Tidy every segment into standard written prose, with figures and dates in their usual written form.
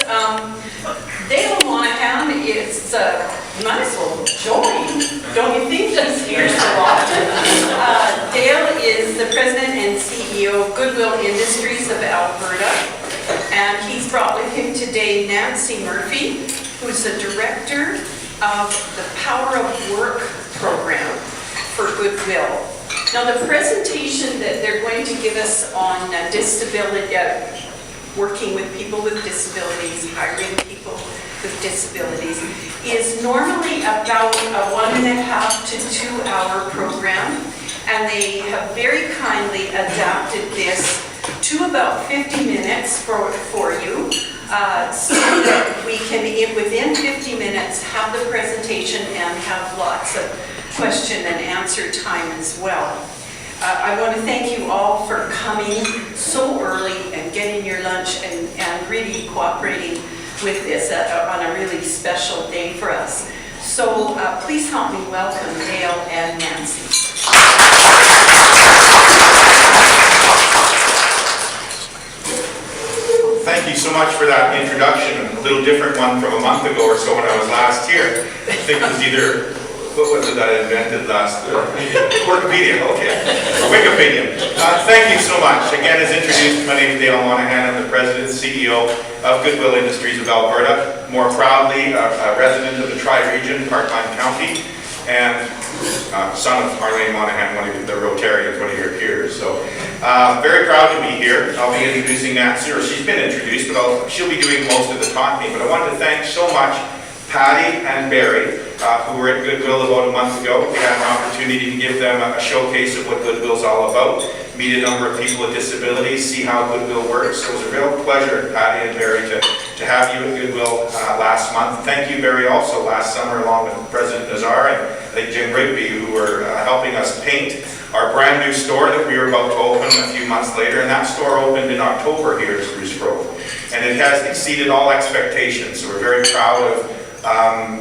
Dale Monahan is, you might as well join, don't you think? He's here so often. Dale is the president and CEO of Goodwill Industries of Alberta, and he's brought with him today Nancy Murphy, who's the director of the Power of Work program for Goodwill. Now, the presentation that they're going to give us on disability, working with people with disabilities, hiring people with disabilities, is normally about a 1.5 to 2 hour program, and they have very kindly adapted this to about 50 minutes for you, so that we can, within 50 minutes, have the presentation and have lots of question and answer time as well. I want to thank you all for coming so early and getting your lunch and really cooperating with this on a really special day for us. So please help me welcome Dale and Nancy. Thank you so much for that introduction. A little different one from a month ago or so when I was last here. I think it was either, what was it that I invented last? Wikipedia, okay. Or Wikipedia. Thank you so much. Again, as introduced, my name is Dale Monahan. I'm the president and CEO of Goodwill Industries of Alberta. More proudly, a resident of the Tri-Region, part-time county, and son of Arlene Monahan, one of the Rotarians, one of your peers. So, very proud to be here. I'll be introducing Nancy, or she's been introduced, but she'll be doing most of the talking. But I wanted to thank so much Patty and Barry, who were at Goodwill about a month ago. We had an opportunity to give them a showcase of what Goodwill's all about, meet a number of people with disabilities, see how Goodwill works. So it was a real pleasure, Patty and Barry, to have you at Goodwill last month. Thank you, Barry, also last summer, along with President Nazar and I think Jim Rigby, who were helping us paint our brand new store that we were about to open a few months later. And that store opened in October here at Spruce Grove. And it has exceeded all expectations. So we're very proud of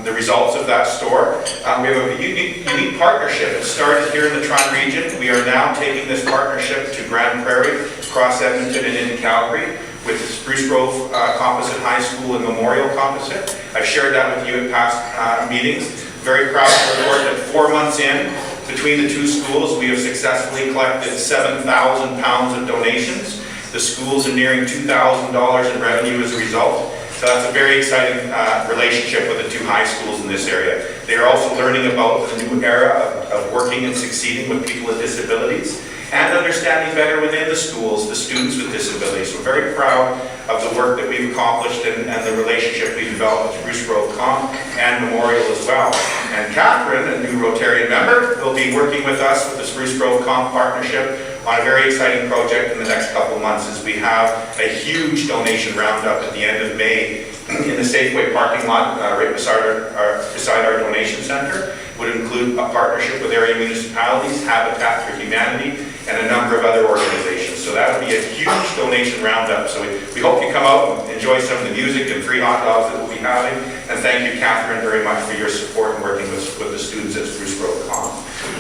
the results of that store. We have a unique partnership. It started here in the Tri-Region. We are now taking this partnership to Grand Prairie, across Edmonton and into Calgary, with the Spruce Grove Composite High School and Memorial Composite. I've shared that with you in past meetings. Very proud to report that 4 months in, between the two schools, we have successfully collected 7,000 pounds of donations. The schools are nearing $2,000 in revenue as a result. So that's a very exciting relationship with the two high schools in this area. They are also learning about the new era of working and succeeding with people with disabilities and understanding better within the schools the students with disabilities. So we're very proud of the work that we've accomplished and the relationship we've developed with Spruce Grove Comp and Memorial as well. And Catherine, a new Rotarian member, will be working with us with the Spruce Grove Comp partnership on a very exciting project in the next couple of months, as we have a huge donation roundup at the end of May in the Safeway parking lot right beside our donation center. It would include a partnership with area municipalities, Habitat for Humanity, and a number of other organizations. So that would be a huge donation roundup. So we hope you come out and enjoy some of the music and free hot dogs that we'll be having. And thank you, Catherine, very much for your support in working with the students at Spruce Grove Comp.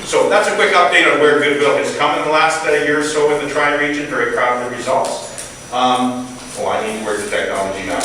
So that's a quick update on where Goodwill has come in the last year or so in the Tri-Region. Very proud of the results. I need to work the technology now.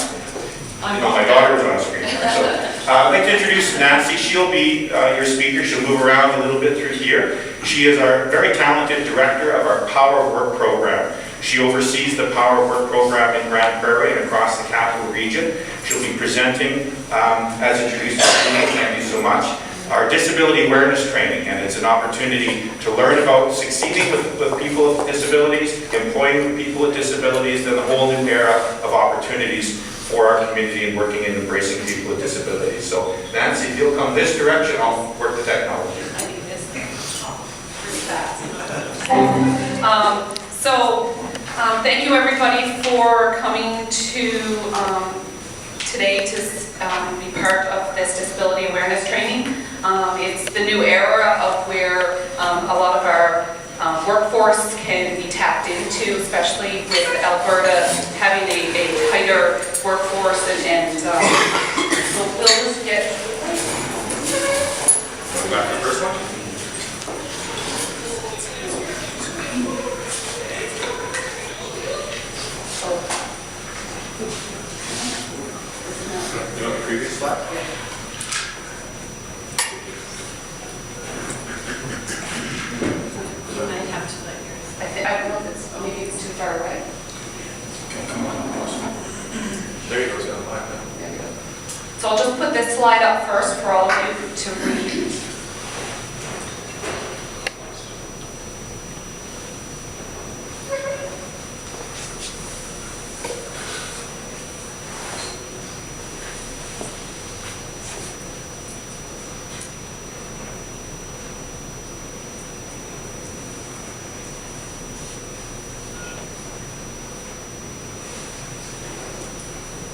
You know, my daughter was on screen there. So I'd like to introduce Nancy. She'll be your speaker. She'll move around a little bit through here. She is our very talented director of our Power of Work program. She oversees the Power of Work program in Grand Prairie and across the capital region. She'll be presenting, as introduced by me, thank you so much, our disability awareness training, and it's an opportunity to learn about succeeding with people with disabilities, employing with people with disabilities, and a whole new era of opportunities for our community and working and embracing people with disabilities. So Nancy, if you'll come this direction, I'll work the technology. I think this pretty fast. Thank you everybody for coming to today to be part of this disability awareness training. It's the new era of where a lot of our workforce can be tapped into, especially with Alberta having a tighter workforce, and so we'll just get... Go back to the first one. So I'll just put this slide up first for all of you to read.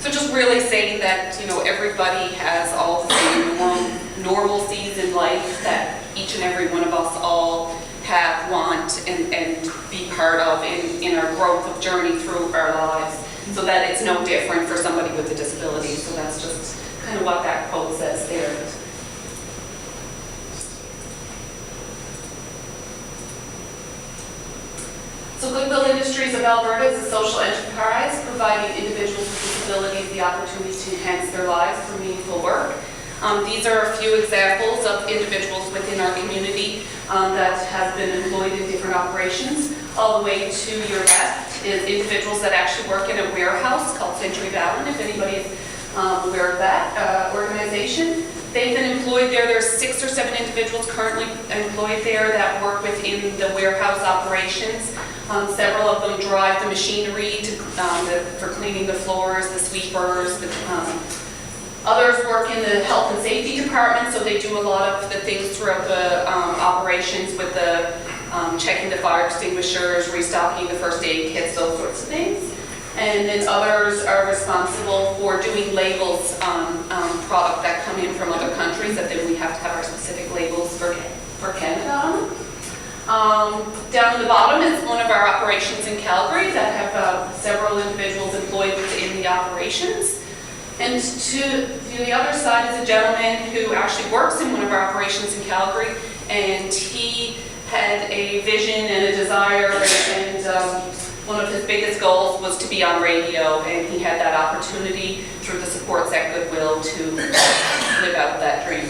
So just really saying that, you know, everybody has all the same normalcies in life that each and every one of us all have, want, and be part of in our growth of journey through our lives, so that it's no different for somebody with a disability. So that's just kind of what that quote says there. So Goodwill Industries of Alberta is a social enterprise providing individuals with disabilities the opportunity to enhance their lives through meaningful work. These are a few examples of individuals within our community that have been employed in different operations. All the way to your left is individuals that actually work in a warehouse called Century Valley, if anybody is aware of that organization. They've been employed there. There's 6 or 7 individuals currently employed there that work within the warehouse operations. Several of them drive the machinery for cleaning the floors, the sweepers. Others work in the health and safety department, so they do a lot of the things throughout the operations with the checking the fire extinguishers, restocking the first aid kits, those sorts of things. And then others are responsible for doing labels on product that come in from other countries, that then we have to have our specific labels for Canada on. Down at the bottom is one of our operations in Calgary that have several individuals employed within the operations. And to the other side is a gentleman who actually works in one of our operations in Calgary, and he had a vision and a desire, and one of his biggest goals was to be on radio, and he had that opportunity through the supports at Goodwill to live out that dream.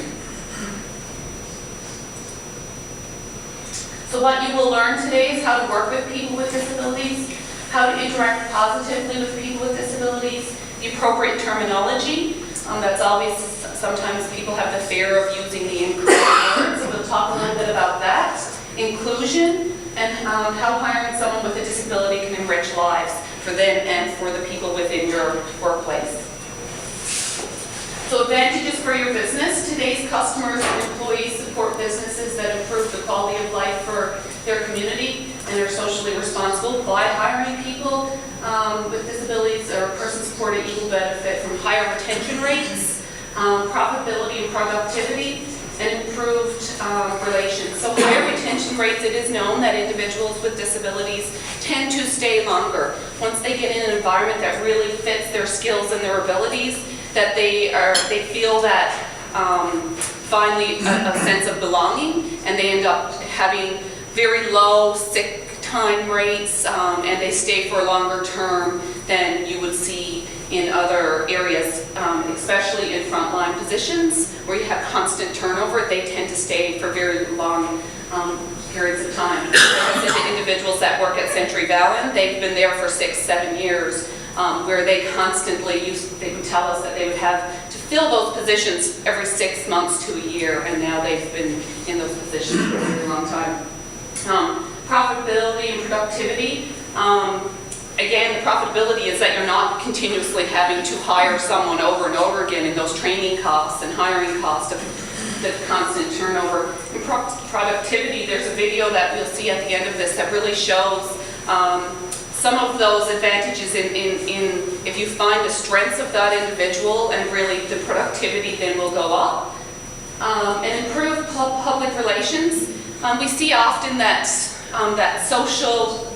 So what you will learn today is how to work with people with disabilities, how to interact positively with people with disabilities, the appropriate terminology. That's always, sometimes people have the fear of using the incorrect words, so we'll talk a little bit about that. Inclusion, and how hiring someone with a disability can enrich lives for them and for the people within your workplace. So advantages for your business. Today's customers and employees support businesses that improve the quality of life for their community and are socially responsible by hiring people with disabilities, or person-supported equal benefit from higher retention rates, profitability and productivity, and improved relations. So higher retention rates, it is known that individuals with disabilities tend to stay longer. Once they get in an environment that really fits their skills and their abilities, that they feel that finally a sense of belonging, and they end up having very low sick time rates, and they stay for a longer term than you would see in other areas, especially in frontline positions where you have constant turnover. They tend to stay for very long periods of time. Like I said, the individuals that work at Century Valley, they've been there for 6-7 years, where they constantly they would tell us that they would have to fill those positions every 6 months to a year, and now they've been in those positions for a very long time. Profitability and productivity. Again, the profitability is that you're not continuously having to hire someone over and over again, and those training costs and hiring costs of the constant turnover. And productivity, there's a video that we'll see at the end of this that really shows some of those advantages in if you find the strengths of that individual, and really the productivity then will go up. And improve public relations. We see often that that social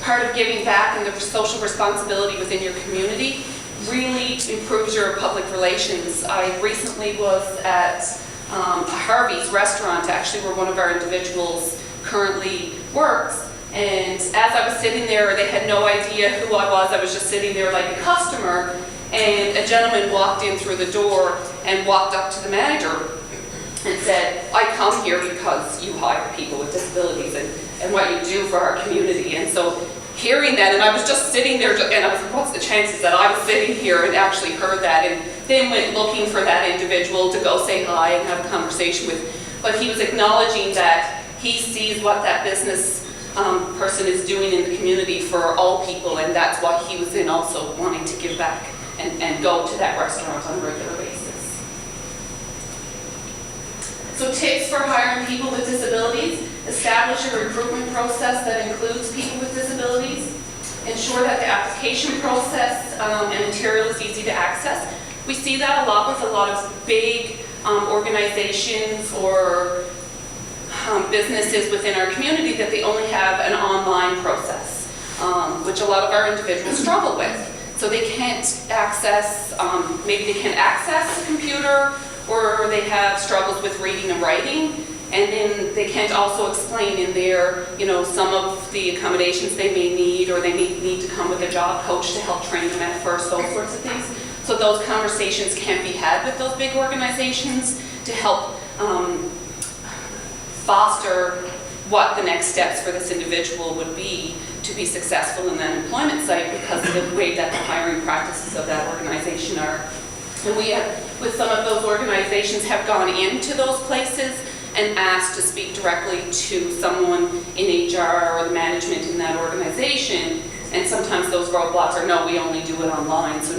part of giving back and the social responsibility within your community really improves your public relations. I recently was at Harvey's restaurant, actually, where one of our individuals currently works. And as I was sitting there, they had no idea who I was. I was just sitting there like a customer. And a gentleman walked in through the door and walked up to the manager and said, "I come here because you hire people with disabilities and what you do for our community." And so hearing that, and I was just sitting there, and I was like, what's the chances that I was sitting here and actually heard that, and then went looking for that individual to go say hi and have a conversation with. But he was acknowledging that he sees what that business person is doing in the community for all people, and that's why he was in also wanting to give back and go to that restaurant on a regular basis. So tips for hiring people with disabilities: establish a recruitment process that includes people with disabilities. Ensure that the application process and material is easy to access. We see that a lot with a lot of big organizations or businesses within our community, that they only have an online process, which a lot of our individuals struggle with. So they can't access, maybe they can't access a computer, or they have struggles with reading and writing, and then they can't also explain in there, some of the accommodations they may need, or they may need to come with a job coach to help train them at first, those sorts of things. So those conversations can be had with those big organizations to help foster what the next steps for this individual would be to be successful in that employment site, because of the way that the hiring practices of that organization are. And we have, with some of those organizations, have gone into those places and asked to speak directly to someone in HR or the management in that organization. And sometimes those roadblocks are, no, we only do it online. So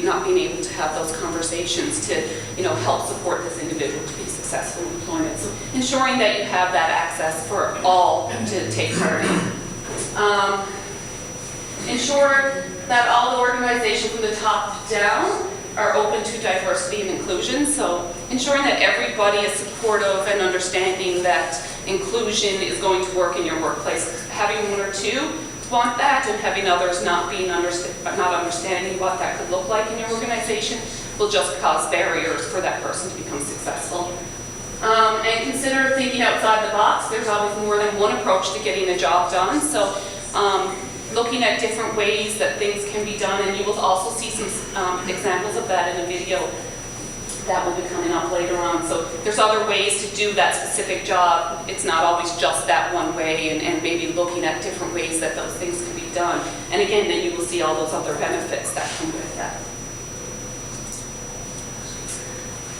not being able to have those conversations to, help support this individual to be successful in employment. So ensuring that you have that access for all to take part in. Ensure that all the organizations from the top down are open to diversity and inclusion. So ensuring that everybody is supportive and understanding that inclusion is going to work in your workplace. Having one or two want that, and having others not understanding what that could look like in your organization will just cause barriers for that person to become successful. And consider thinking outside the box. There's always more than one approach to getting a job done. So looking at different ways that things can be done, and you will also see some examples of that in a video that will be coming up later on. So there's other ways to do that specific job. It's not always just that one way, and maybe looking at different ways that those things can be done. And again, then you will see all those other benefits that come with that.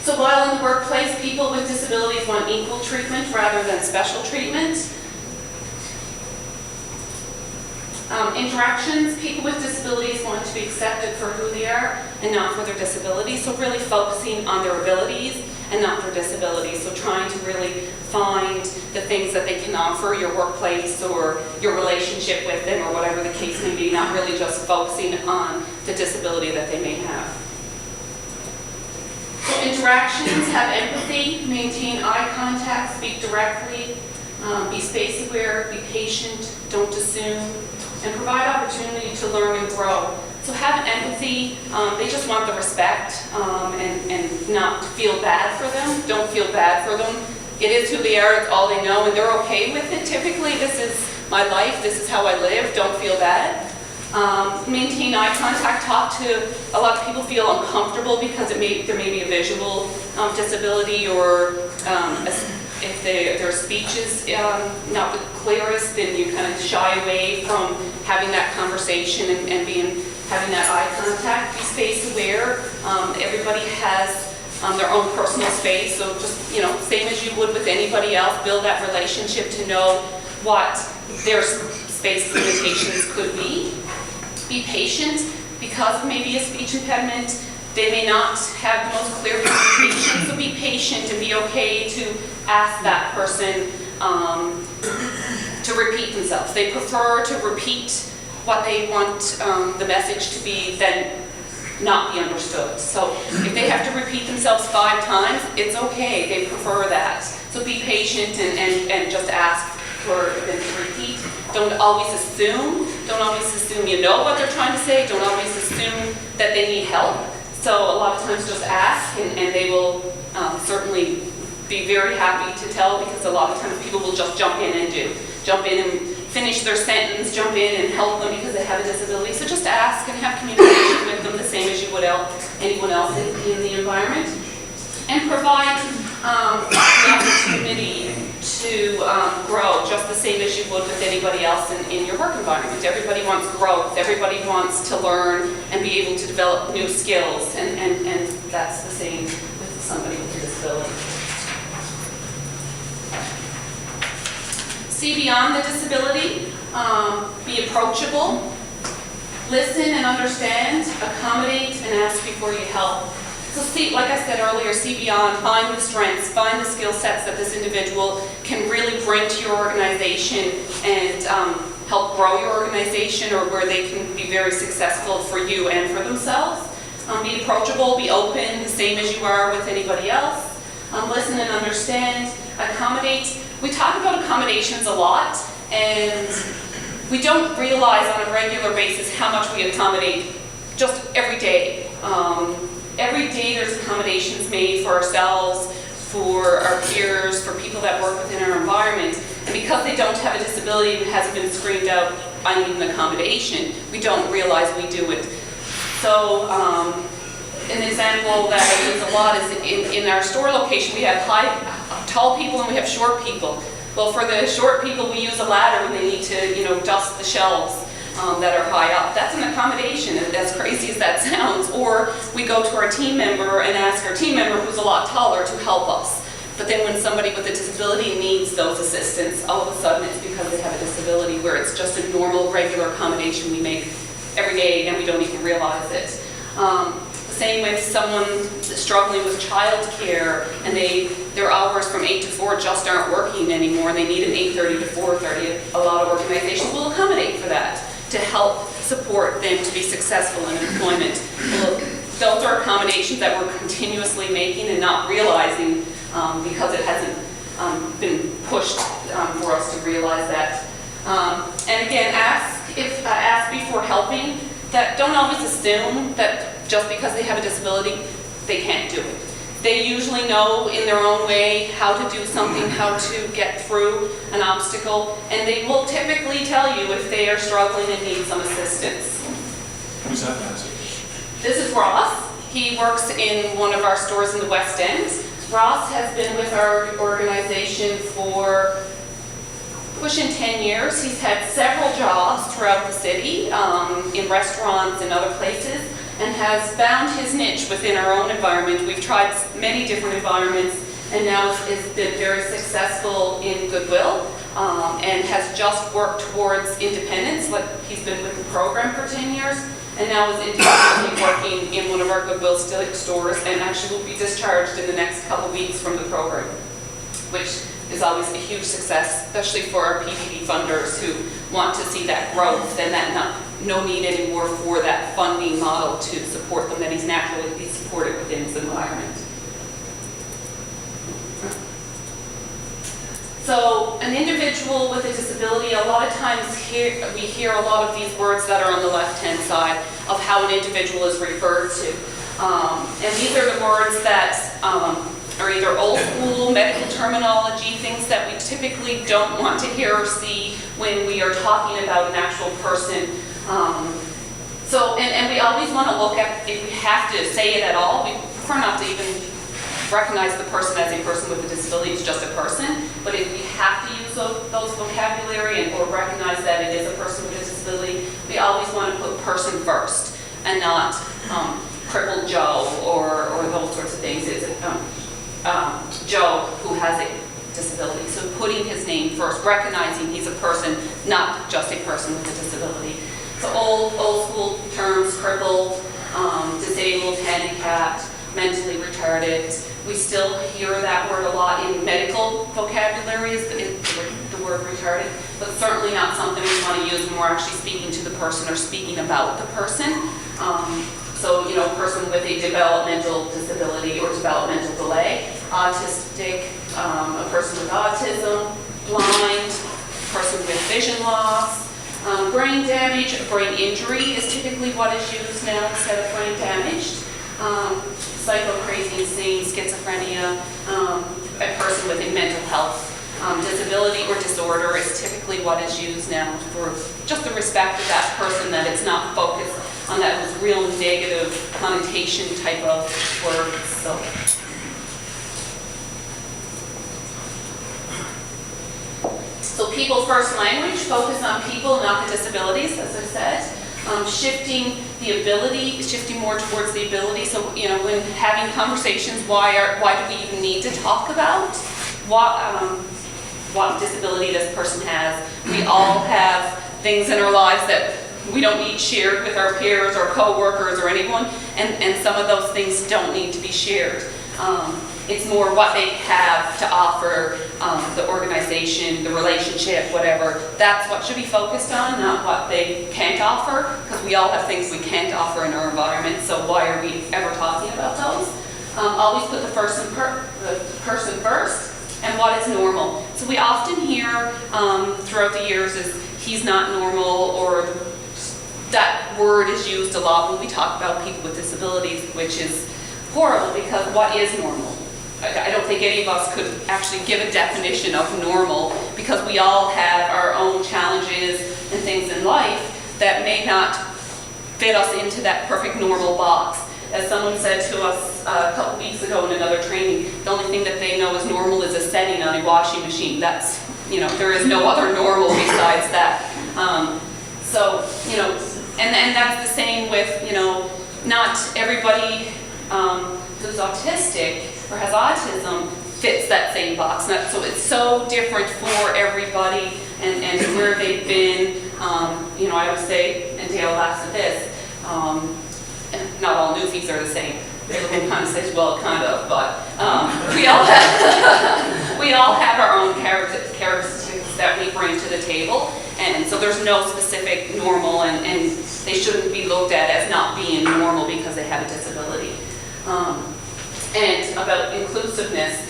So while in the workplace, people with disabilities want equal treatment rather than special treatment. Interactions, people with disabilities want to be accepted for who they are and not for their disabilities. So really focusing on their abilities and not their disabilities. So trying to really find the things that they can offer your workplace or your relationship with them, or whatever the case may be, not really just focusing on the disability that they may have. So interactions, have empathy, maintain eye contact, speak directly, be space aware, be patient, don't assume, and provide opportunity to learn and grow. So have empathy. They just want the respect and not feel bad for them. Don't feel bad for them. It is who they are. It's all they know, and they're okay with it. Typically, this is my life. This is how I live. Don't feel bad. Maintain eye contact. Talk to, a lot of people feel uncomfortable because there may be a visual disability, or if their speech is not the clearest, then you kind of shy away from having that conversation and having that eye contact. Be space aware. Everybody has their own personal space, so just, same as you would with anybody else, build that relationship to know what their space limitations could be. Be patient. Because of maybe a speech impediment, they may not have the most clear communication, so be patient and be okay to ask that person to repeat themselves. They prefer to repeat what they want the message to be than not be understood. So if they have to repeat themselves 5 times, it's okay. They prefer that. So be patient and just ask for them to repeat. Don't always assume. Don't always assume you know what they're trying to say. Don't always assume that they need help. So a lot of times just ask, and they will certainly be very happy to tell, because a lot of times people will just jump in and finish their sentence, jump in and help them because they have a disability. So just ask and have communication with them the same as you would anyone else in the environment. And provide the opportunity to grow just the same as you would with anybody else in your work environment. Everybody wants growth, everybody wants to learn and be able to develop new skills, and that's the same with somebody with a disability. See beyond the disability, be approachable, listen and understand, accommodate, and ask before you help. So see, like I said earlier, see beyond, find the strengths, find the skill sets that this individual can really bring to your organization and help grow your organization, or where they can be very successful for you and for themselves. Be approachable, be open, the same as you are with anybody else. Listen and understand, accommodate. We talk about accommodations a lot, and we don't realize on a regular basis how much we accommodate just every day. Every day there's accommodations made for ourselves, for our peers, for people that work within our environment. And because they don't have a disability and hasn't been screamed out, I need an accommodation, we don't realize we do it. So an example that I use a lot is in our store location, we have tall people and we have short people. Well, for the short people, we use a ladder when they need to, dust the shelves that are high up. That's an accommodation, as crazy as that sounds. Or we go to our team member and ask our team member, who's a lot taller, to help us. But then when somebody with a disability needs those assistance, all of a sudden it's because they have a disability, where it's just a normal, regular accommodation we make every day and we don't even realize it. Same with someone struggling with childcare, and their hours from 8 to 4 just aren't working anymore, and they need an 8:30 to 4:30. A lot of organizations will accommodate for that to help support them to be successful in employment. Well, those are accommodations that we're continuously making and not realizing because it hasn't been pushed for us to realize that. And again, ask before helping. That don't always assume that just because they have a disability, they can't do it. They usually know in their own way how to do something, how to get through an obstacle, and they will typically tell you if they are struggling and need some assistance. Who's that, Nancy? This is Ross. He works in one of our stores in the West End. Ross has been with our organization for pushing 10 years. He's had several jobs throughout the city, in restaurants and other places, and has found his niche within our own environment. We've tried many different environments, and now has been very successful in Goodwill, and has just worked towards independence. Like, he's been with the program for 10 years, and now is independently working in one of our Goodwill stores, and actually will be discharged in the next couple weeks from the program, which is always a huge success, especially for our PPP funders who want to see that growth and that no need anymore for that funding model to support them, that he's naturally be supported within his environment. So an individual with a disability, a lot of times we hear a lot of these words that are on the left-hand side of how an individual is referred to. And these are the words that are either old school medical terminology, things that we typically don't want to hear or see when we are talking about an actual person. And we always want to look at, if we have to say it at all, we prefer not to even recognize the person as a person with a disability, it's just a person. But if we have to use those vocabulary or recognize that it is a person with a disability, we always want to put person first and not crippled Joe or those sorts of things. It's Joe who has a disability. So putting his name first, recognizing he's a person, not just a person with a disability. So old school terms, crippled, disabled, handicapped, mentally retarded. We still hear that word a lot in medical vocabulary, is the word retarded, but certainly not something we want to use when we're actually speaking to the person or speaking about the person. So, a person with a developmental disability or developmental delay, autistic, a person with autism, blind, a person with vision loss, brain damage, brain injury is typically what is used now instead of brain damaged. Psycho, crazy, insane, schizophrenia, a person with a mental health disability or disorder is typically what is used now for just the respect of that person, that it's not focused on that real negative connotation type of word. So people first language, focus on people, not the disabilities, as I said. Shifting more towards the ability. So, when having conversations, why do we even need to talk about what disability this person has? We all have things in our lives that we don't need shared with our peers or co-workers or anyone, and some of those things don't need to be shared. It's more what they have to offer, the organization, the relationship, whatever. That's what should be focused on, not what they can't offer, because we all have things we can't offer in our environment, so why are we ever talking about those? Always put the person first, and what is normal. So we often hear throughout the years is, he's not normal, or that word is used a lot when we talk about people with disabilities, which is horrible, because what is normal? I don't think any of us could actually give a definition of normal, because we all have our own challenges and things in life that may not fit us into that perfect normal box. As someone said to us a couple weeks ago in another training, the only thing that they know is normal is a setting on a washing machine. That's, there is no other normal besides that. And that's the same with, not everybody who's autistic or has autism fits that same box. So it's so different for everybody and where they've been. I would say, and Dale laughs at this, not all newfies are the same. Everyone kind of says, well, kind of, but we all have our own characteristics that we bring to the table. And so there's no specific normal, and they shouldn't be looked at as not being normal because they have a disability. And about inclusiveness,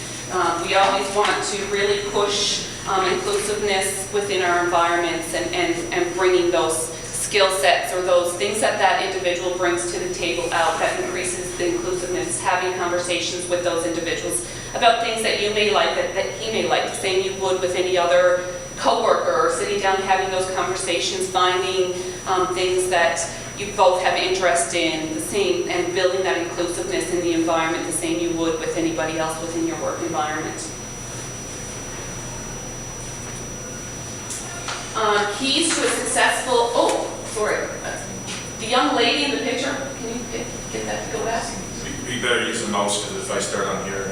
we always want to really push inclusiveness within our environments and bringing those skill sets or those things that individual brings to the table out that increases the inclusiveness, having conversations with those individuals about things that you may like, that he may like, the same you would with any other co-worker, or sitting down and having those conversations, finding things that you both have interest in, the same, and building that inclusiveness in the environment the same you would with anybody else within your work environment. Keys to a successful, the young lady in the picture, can you get that to go back? You better use the mouse, because if I start on here.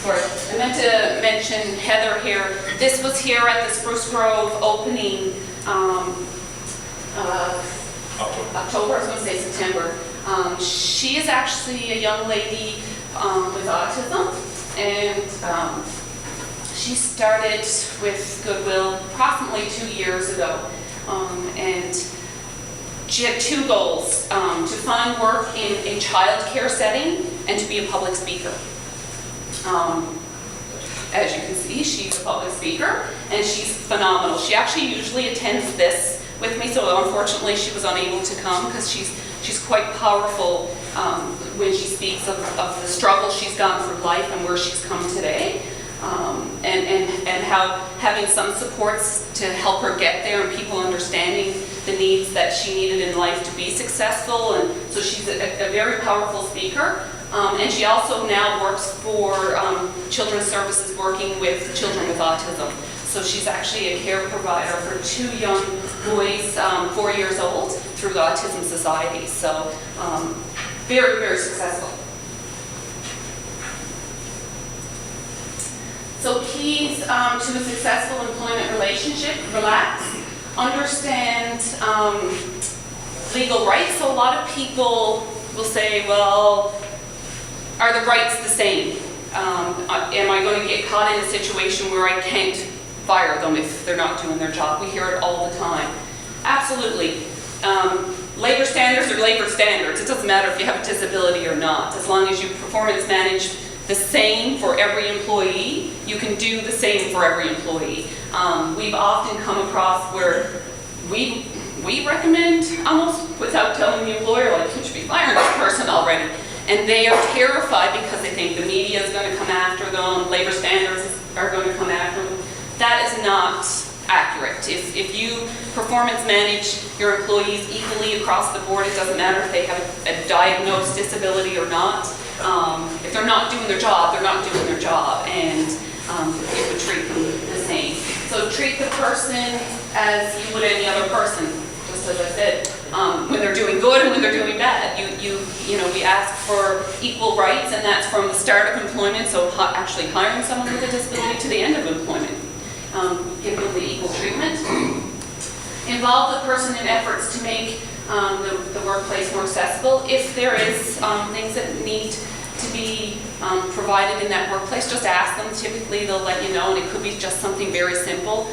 Sorry, I meant to mention Heather here. This was here at the Spruce Grove opening, October, I was going to say September. She is actually a young lady with autism, and she started with Goodwill approximately 2 years ago, and she had two goals, to find work in a child care setting and to be a public speaker. As you can see, she's a public speaker, and she's phenomenal. She actually usually attends this with me, so unfortunately she was unable to come because she's quite powerful when she speaks of the struggle she's gone through life and where she's come today. And how having some supports to help her get there, and people understanding the needs that she needed in life to be successful. And so she's a very powerful speaker. And she also now works for Children's Services, working with children with autism. So she's actually a care provider for 2 young boys, 4 years old, through the Autism Society. So very, very successful. So keys to a successful employment relationship: relax, understand legal rights. So a lot of people will say, well, are the rights the same? Am I going to get caught in a situation where I can't fire them if they're not doing their job? We hear it all the time. Absolutely. Labor standards are labor standards. It doesn't matter if you have a disability or not. As long as you performance manage the same for every employee, you can do the same for every employee. We've often come across where we recommend, almost without telling the employer, like, you should be firing this person already. And they are terrified because they think the media is going to come after them, labor standards are going to come after them. That is not accurate. If you performance manage your employees equally across the board, it doesn't matter if they have a diagnosed disability or not. If they're not doing their job, they're not doing their job, and you would treat them the same. So treat the person as you would any other person, just as I said. When they're doing good and when they're doing bad, you know, we ask for equal rights, and that's from the start of employment, so actually hiring someone with a disability to the end of employment. Give them the equal treatment. Involve the person in efforts to make the workplace more accessible. If there is things that need to be provided in that workplace, just ask them. Typically they'll let you know, and it could be just something very simple.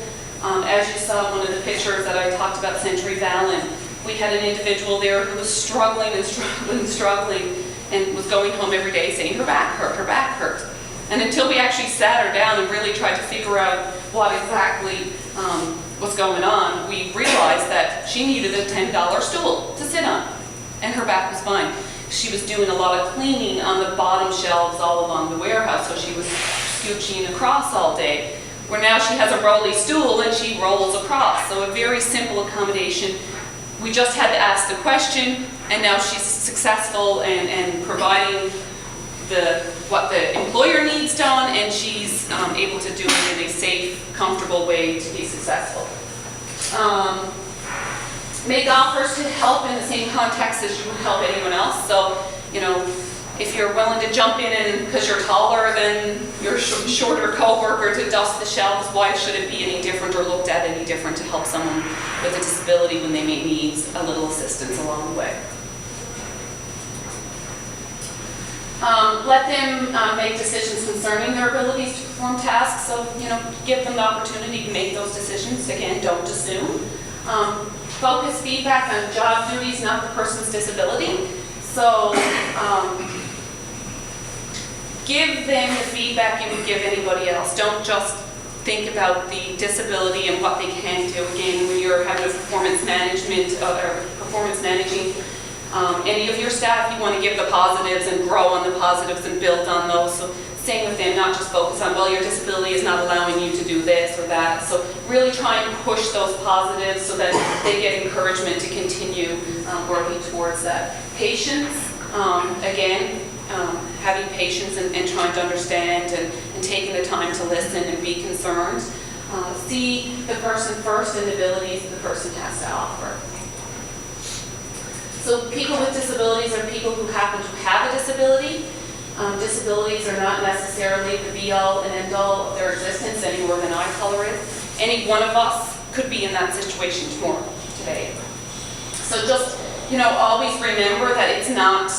As you saw in one of the pictures that I talked about, Century Valley, we had an individual there who was struggling and struggling and struggling, and was going home every day saying her back hurt, her back hurt. And until we actually sat her down and really tried to figure out what exactly was going on, we realized that she needed a $10 stool to sit on, and her back was fine. She was doing a lot of cleaning on the bottom shelves all along the warehouse, so she was scooching across all day. Where now she has a rolly stool and she rolls across, so a very simple accommodation. We just had to ask the question, and now she's successful and providing what the employer needs done, and she's able to do it in a safe, comfortable way to be successful. Make offers to help in the same context as you would help anyone else. So, you know, if you're willing to jump in and because you're taller than your shorter coworker to dust the shelves, why should it be any different or looked at any different to help someone with a disability when they may need a little assistance along the way? Let them make decisions concerning their abilities to perform tasks. So, you know, give them the opportunity to make those decisions. Again, don't assume. Focus feedback on job duties, not the person's disability. So, give them the feedback you would give anybody else. Don't just think about the disability and what they can do. Again, when you're having a performance management or performance managing any of your staff, you want to give the positives and grow on the positives and build on those. So same with them, not just focus on, well, your disability is not allowing you to do this or that. So really try and push those positives so that they get encouragement to continue working towards that. Patience, again, having patience and trying to understand and taking the time to listen and be concerned. See the person first and the abilities the person has to offer. So people with disabilities are people who happen to have a disability. Disabilities are not necessarily the be-all and end-all of their existence any more than eye color is. Any one of us could be in that situation tomorrow, today. So just, you know, always remember that it's not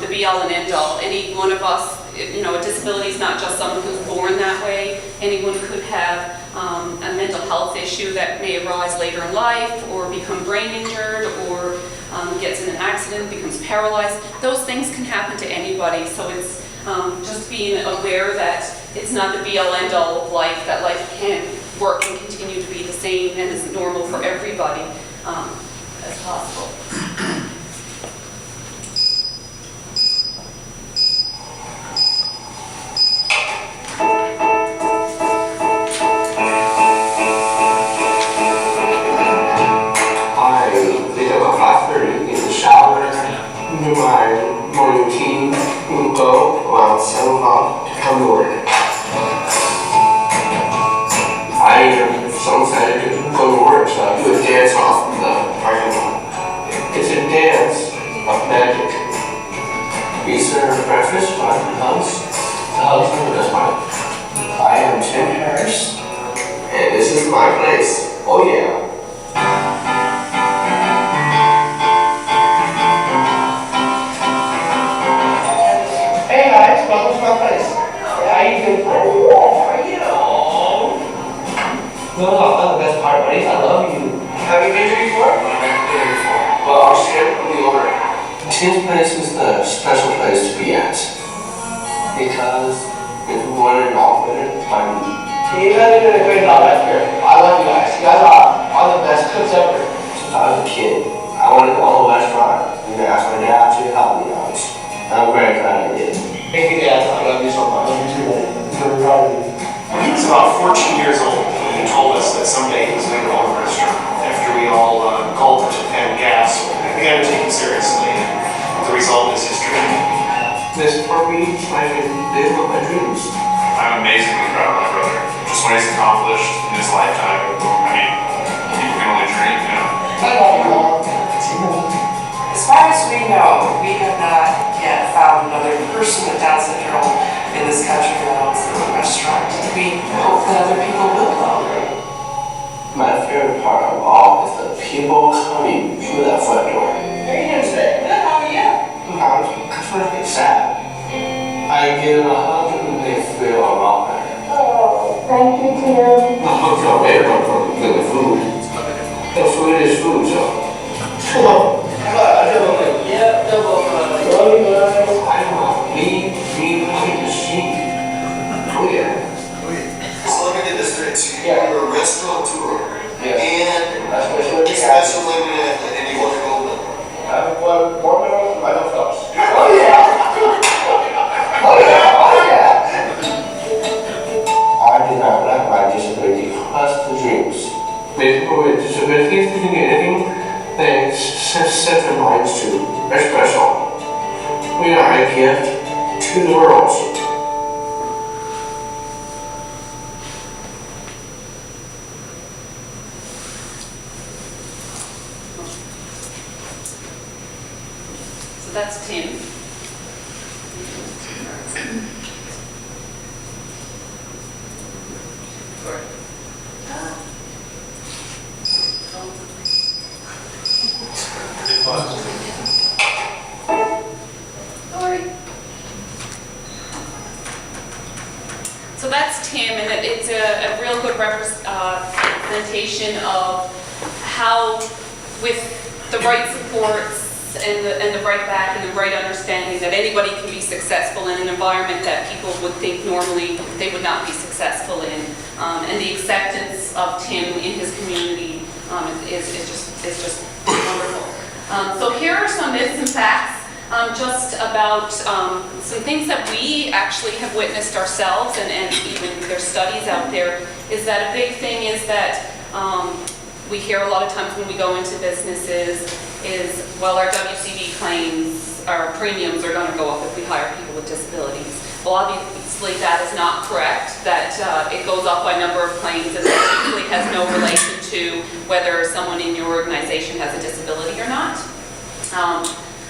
the be-all and end-all. Any one of us, you know, a disability is not just someone who's born that way. Anyone could have a mental health issue that may arise later in life, or become brain injured, or gets in an accident, becomes paralyzed. Those things can happen to anybody, so it's just being aware that it's not the be-all end-all of life, that life can work and continue to be the same and as normal for everybody as possible. Do my morning routine, will go around 7 o'clock to come to work. I am so excited to go to work, so I do a dance off in the parking lot. It's a dance of magic. We serve breakfast by the house. The house is this one. I am Tim Harris, and this is my place. Oh yeah. Welcome to my place. How you doing? How are you? No, that's the best part, buddy. I love you. Have you been here before? I've been here before. Well, I'll share with the owner. Tim's place is the special place to be at. Because if we want to involve in it, you guys are doing a great job right here. I love you guys. You guys are the best cooks ever. Since I was a kid, I wanted to own a restaurant. And I asked my dad to help me out. I'm very glad I did. Thank you, Dad. I love you so much. I love you too, buddy. I'm very proud of you. When he was about 14 years old, he told us that someday he was going to own a restaurant. After we all gulped and gasped, we began to take him seriously. And the result is history. This for me, I can live with my dreams. I'm amazingly proud of my brother. Just what he's accomplished in his his lifetime. I mean, people can only dream, you know. As far as we know, we have not yet found another person with Down syndrome in this country that owns a restaurant. We hope that other people will though. My favorite part of all is the people coming through that front door. How are you doing today? Good, how are you? I'm kind of sad. I give them a hug and they feel a lot better. Oh, thank you, Tim. No, they don't come for the food. The food is food, so. Yeah, double. I know. Me, the sheep. Oh yeah. So let me get this straight. Yeah. You're a restaurateur Yeah. and That's what we're special limited athlete, and you want to go with them. I'm one more medals right off us. Oh yeah! Oh yeah! Oh yeah! I did not let my disability crush the dreams. People with disabilities can do anything they set their minds to. They're special. We are a gift to the world. So that's Tim. So that's Tim, and it's a real good representation of how, with the right supports and the right back and the right understanding, that anybody can be successful in an environment that people would think normally they would not be successful in. And the acceptance of Tim in his community is just wonderful. So here are some myths and facts just about some things that we actually have witnessed ourselves, and even there's studies out there, is that a big thing is that we hear a lot of times when we go into businesses is, well, our WCD claims, our premiums are going to go up if we hire people with disabilities. Well, obviously that is not correct, that it goes up by number of claims, and that typically has no relation to whether someone in your organization has a disability or not.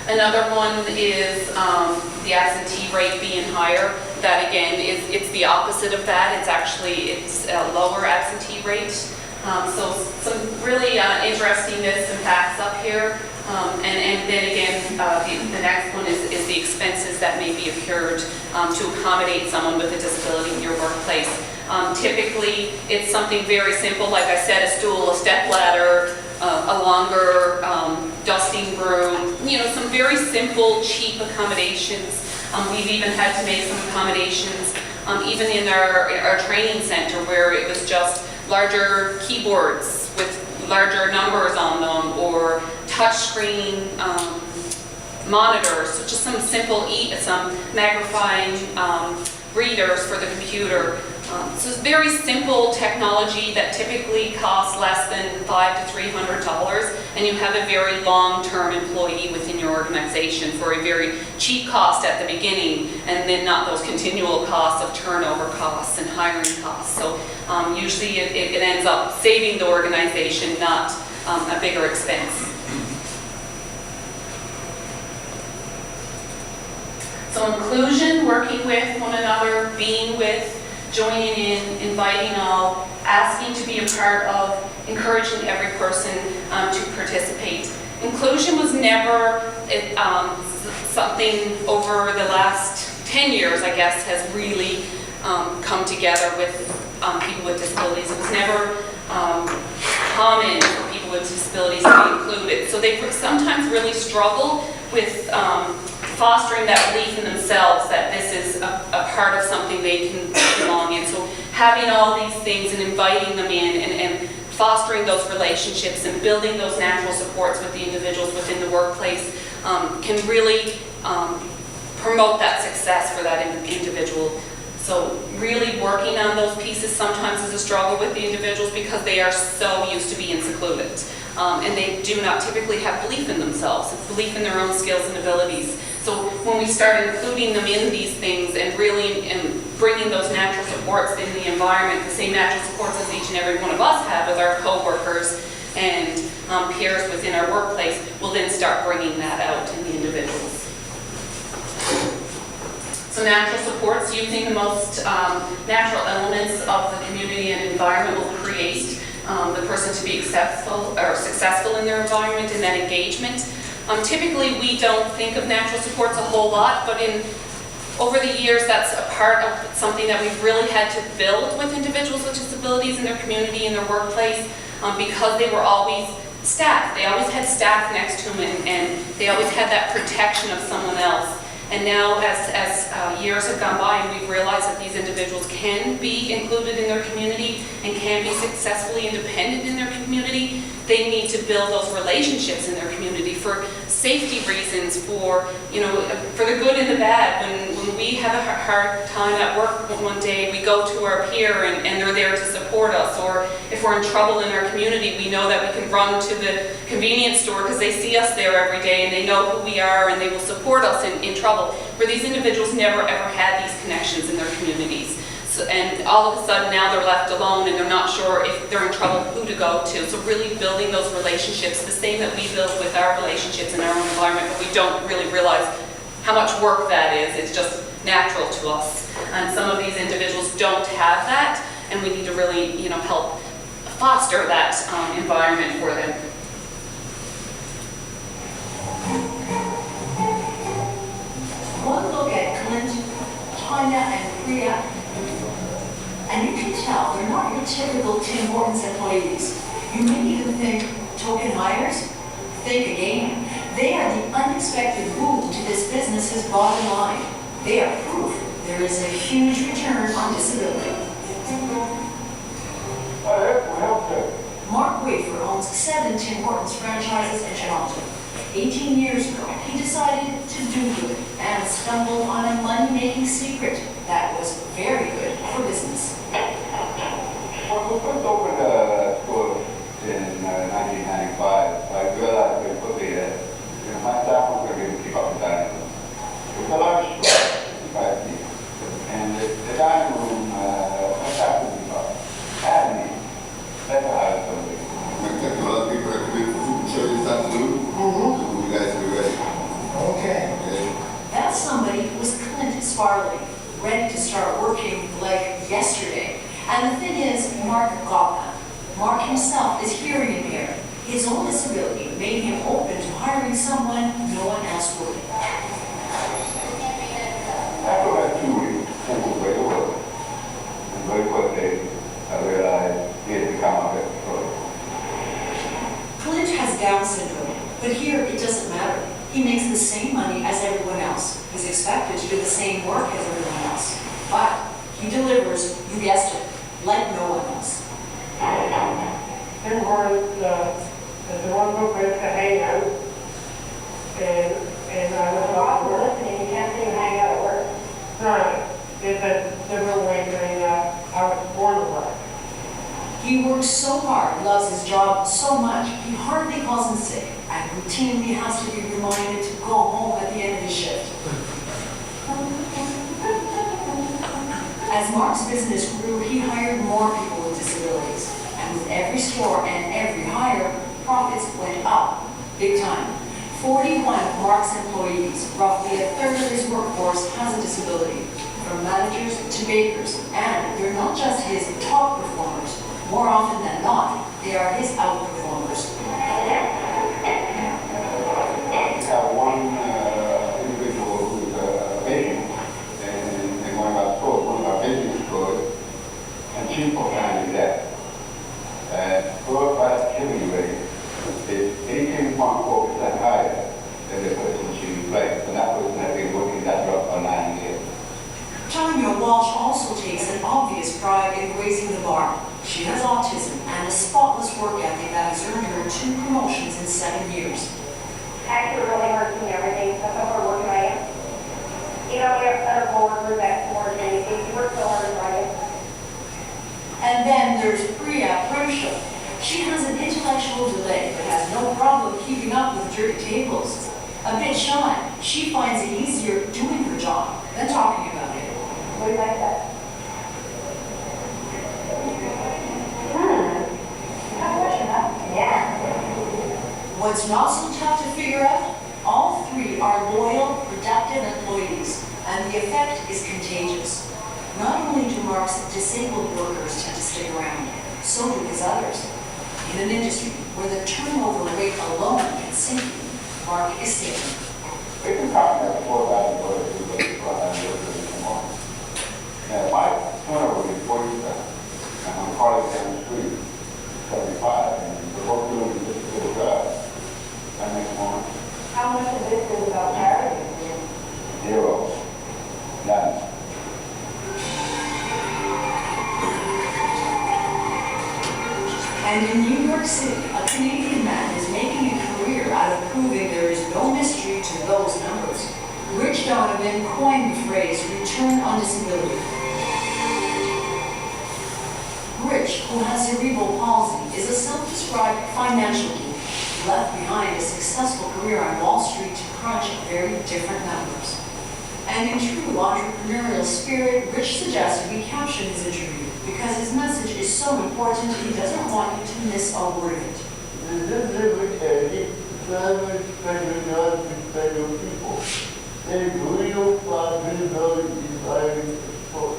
Another one is the absentee rate being higher. That again it's the opposite of that. It's a lower absentee rate. So some really interesting myths and facts up here. And then again, the next one is the expenses that may be incurred to accommodate someone with a disability in your workplace. Typically, it's something very simple, like I said, a stool, a step ladder, a longer dusting broom, some very simple, cheap accommodations. We've even had to make some accommodations even in our training center, where it was just larger keyboards with larger numbers on them, or touchscreen monitors, so just some simple some magnifying readers for the computer. So it's very simple technology that typically costs less than $500 to $300, and you have a very long-term employee within your organization for a very cheap cost at the beginning, and then not those continual costs of turnover costs and hiring costs. So usually it ends up saving the organization, not a bigger expense. So inclusion, working with one another, being with, joining in, inviting all, asking to be a part of, encouraging every person to participate. Inclusion was never something over the last 10 years, I guess, has really come together with people with disabilities. It was never common for people with disabilities to be included. So they sometimes really struggle with fostering that belief in themselves that this is a part of something they can belong in. So having all these things and inviting them in and fostering those relationships and building those natural supports with the individuals within the workplace can really promote that success for that individual. So really working on those pieces sometimes is a struggle with the individuals because they are so used to being secluded. And they do not typically have belief in themselves, belief in their own skills and abilities. So when we start including them in these things and really bringing those natural supports in the environment, the same natural supports as each and every one of us have with our co-workers and peers within our workplace, will then start bringing that out in the individuals. So natural supports, using the most natural elements of the community and environment, will create the person to be successful in their environment and that engagement. Typically, we don't think of natural supports a whole lot, but over the years, that's a part of something that we've really had to build with individuals with disabilities in their community, in their workplace, because they were always staff. They always had staff next to them, and they always had that protection of someone else. And now, as years have gone by and we've realized that these individuals can be included in their community and can be successfully independent in their community, they need to build those relationships in their community for safety reasons, for the good and the bad. When we have a hard time at work one day, we go to our peer and they're there to support us. Or if we're in trouble in our community, we know that we can run to the convenience store because they see us there every day and they know who we are and they will support us in trouble. Where these individuals never ever had these connections in their communities. And all of a sudden now they're left alone and they're not sure if they're in trouble who to go to. So really building those relationships, the same that we build with our relationships in our own environment, but we don't really realize how much work that is. It's just natural to us. And some of these individuals don't have that, and we need to really help foster that environment for them. One look at Clint, Tanya, and Priya, and you can tell they're not your typical Tim Hortons employees. You may even think token hires. Think again. They are the unexpected boom to this business's bottom line. They are proof there is a huge return on disability. Mark Wafer owns 7 Tim Hortons franchises in Toronto. 18 years ago, he decided to do good and stumbled on a money-making secret that was very good for business. When we first opened the store in 1995, I realized very quickly that my staff was going to be able to keep up with dining room. It was a large store, 55 feet. And the dining room, my staff would be had me. That's how I was going to be. I'm going to take a lot of people that come in for food and show you this afternoon. So you guys will be ready. Okay. That somebody was Clint Sparley, ready to start working like yesterday. And the thing is, Mark got that. Mark himself is hearing impaired. His own disability made him open to hiring someone no one else would. After about 2 weeks, I was way to work. And very quickly, I realized he had become a bit short. Clint has Down syndrome, but here it doesn't matter. He makes the same money as everyone else. He's expected to do the same work as everyone else. But he delivers, you guessed it, like no one else. Tim Hortons is the one who went to hang out, and I was off work. You can't even hang out at work. Right. It's a different way than I was born to work. He works so hard, loves his job so much, he hardly calls in sick, and routinely has to be reminded to go home at the end of his shift. As Mark's business grew, he hired more people with disabilities. And with every store and every hire, profits went up, big time. 41 of Mark's employees, roughly a third of his workforce, has a disability, from managers to bakers. And they're not just his top performers. More often than not, they are his outperformers. We have one individual who's a patient in one of our stores, one of our business stores, and she's profoundly deaf. Her productivity rate is 18.4% higher than the person she replaced, and that person has been working that job for 9 years. Tanya Walsh also takes an obvious pride in raising the bar. She has autism and a spotless work ethic that has earned her 2 promotions in 7 years. Actually, really hurts me everything, so I'm working on it. We have other coworkers that more than anything. We work so hard on it. And then there's Priya Premsha. She has an intellectual delay but has no problem keeping up with dirty tables. A bit shy, she finds it easier doing her job than talking about it. What do you like that? What's not so tough to figure out? All three are loyal, productive employees, and the effect is contagious. Not only do Mark's disabled workers tend to stick around, so do his others. In an industry where the turnover rate alone can sink you, Mark is saving. We've been talking about 4,000 workers who go to workers in the morning. Now, my turnover is 47, and I'm colleagues down the street, 75, and we're both doing just a good job. That makes more. How much of this is about parity? Zero. None. And in New York City, a Canadian man is making a career out of proving there is no mystery to those numbers. Rich Donovan coined the phrase return on disability. Rich, who has cerebral palsy, is a self-described financial geek, left behind a successful career on Wall Street to crunch very different numbers. And in true entrepreneurial spirit, Rich suggested we caption his interview because his message is so important he doesn't want you to miss a word of it. This is a charity, family, special jobs, and special people. They real possibility driving support.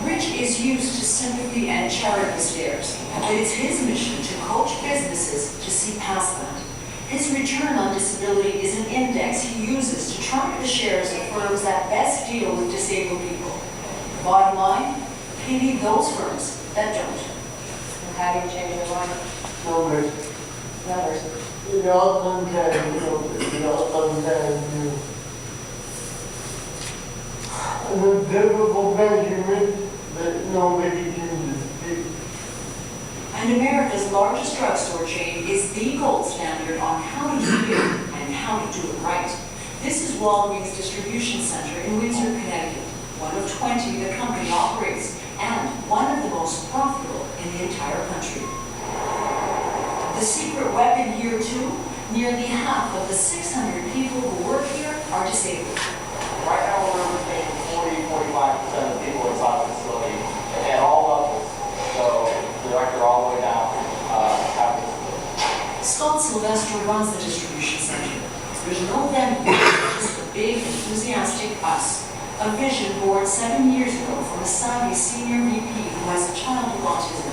Rich is used to sympathy and charitable stares, but it's his mission to coach businesses to see past that. His return on disability is an index he uses to track the shares of firms that best deal with disabled people. Bottom line, pity those firms that don't. And how do you change your mind? Numbers. Numbers. It all sometimes, it all sometimes, a difficult measurement that nobody can dispute. And America's largest drugstore chain is the gold standard on how to do it and how to do it right. This is Walgreens Distribution Center in Windsor, Connecticut, one of 20 the company operates, and one of the most profitable in the entire country. The secret weapon here too, nearly half of the 600 people who work here are disabled. Right now, we're retaining 40-45% of the people inside the facility at all levels. So, director all the way down, have this. Scott Sylvester runs the distribution center. There's no them here, just a big, enthusiastic us. A vision born 7 years ago from a savvy senior VP who has a child with autism.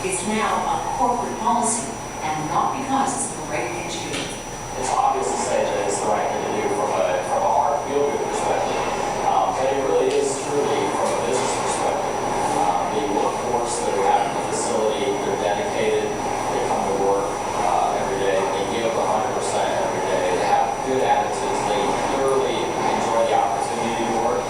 It's now a corporate policy, and not because it's the right thing to do. It's obvious to say that it's the right thing to do from a hard feel-good perspective, but it really is truly from a business perspective. The workforce that we have in the facility, they're dedicated, they come to work every day, they give 100% every day, they have good attitudes, they thoroughly enjoy the opportunity to work.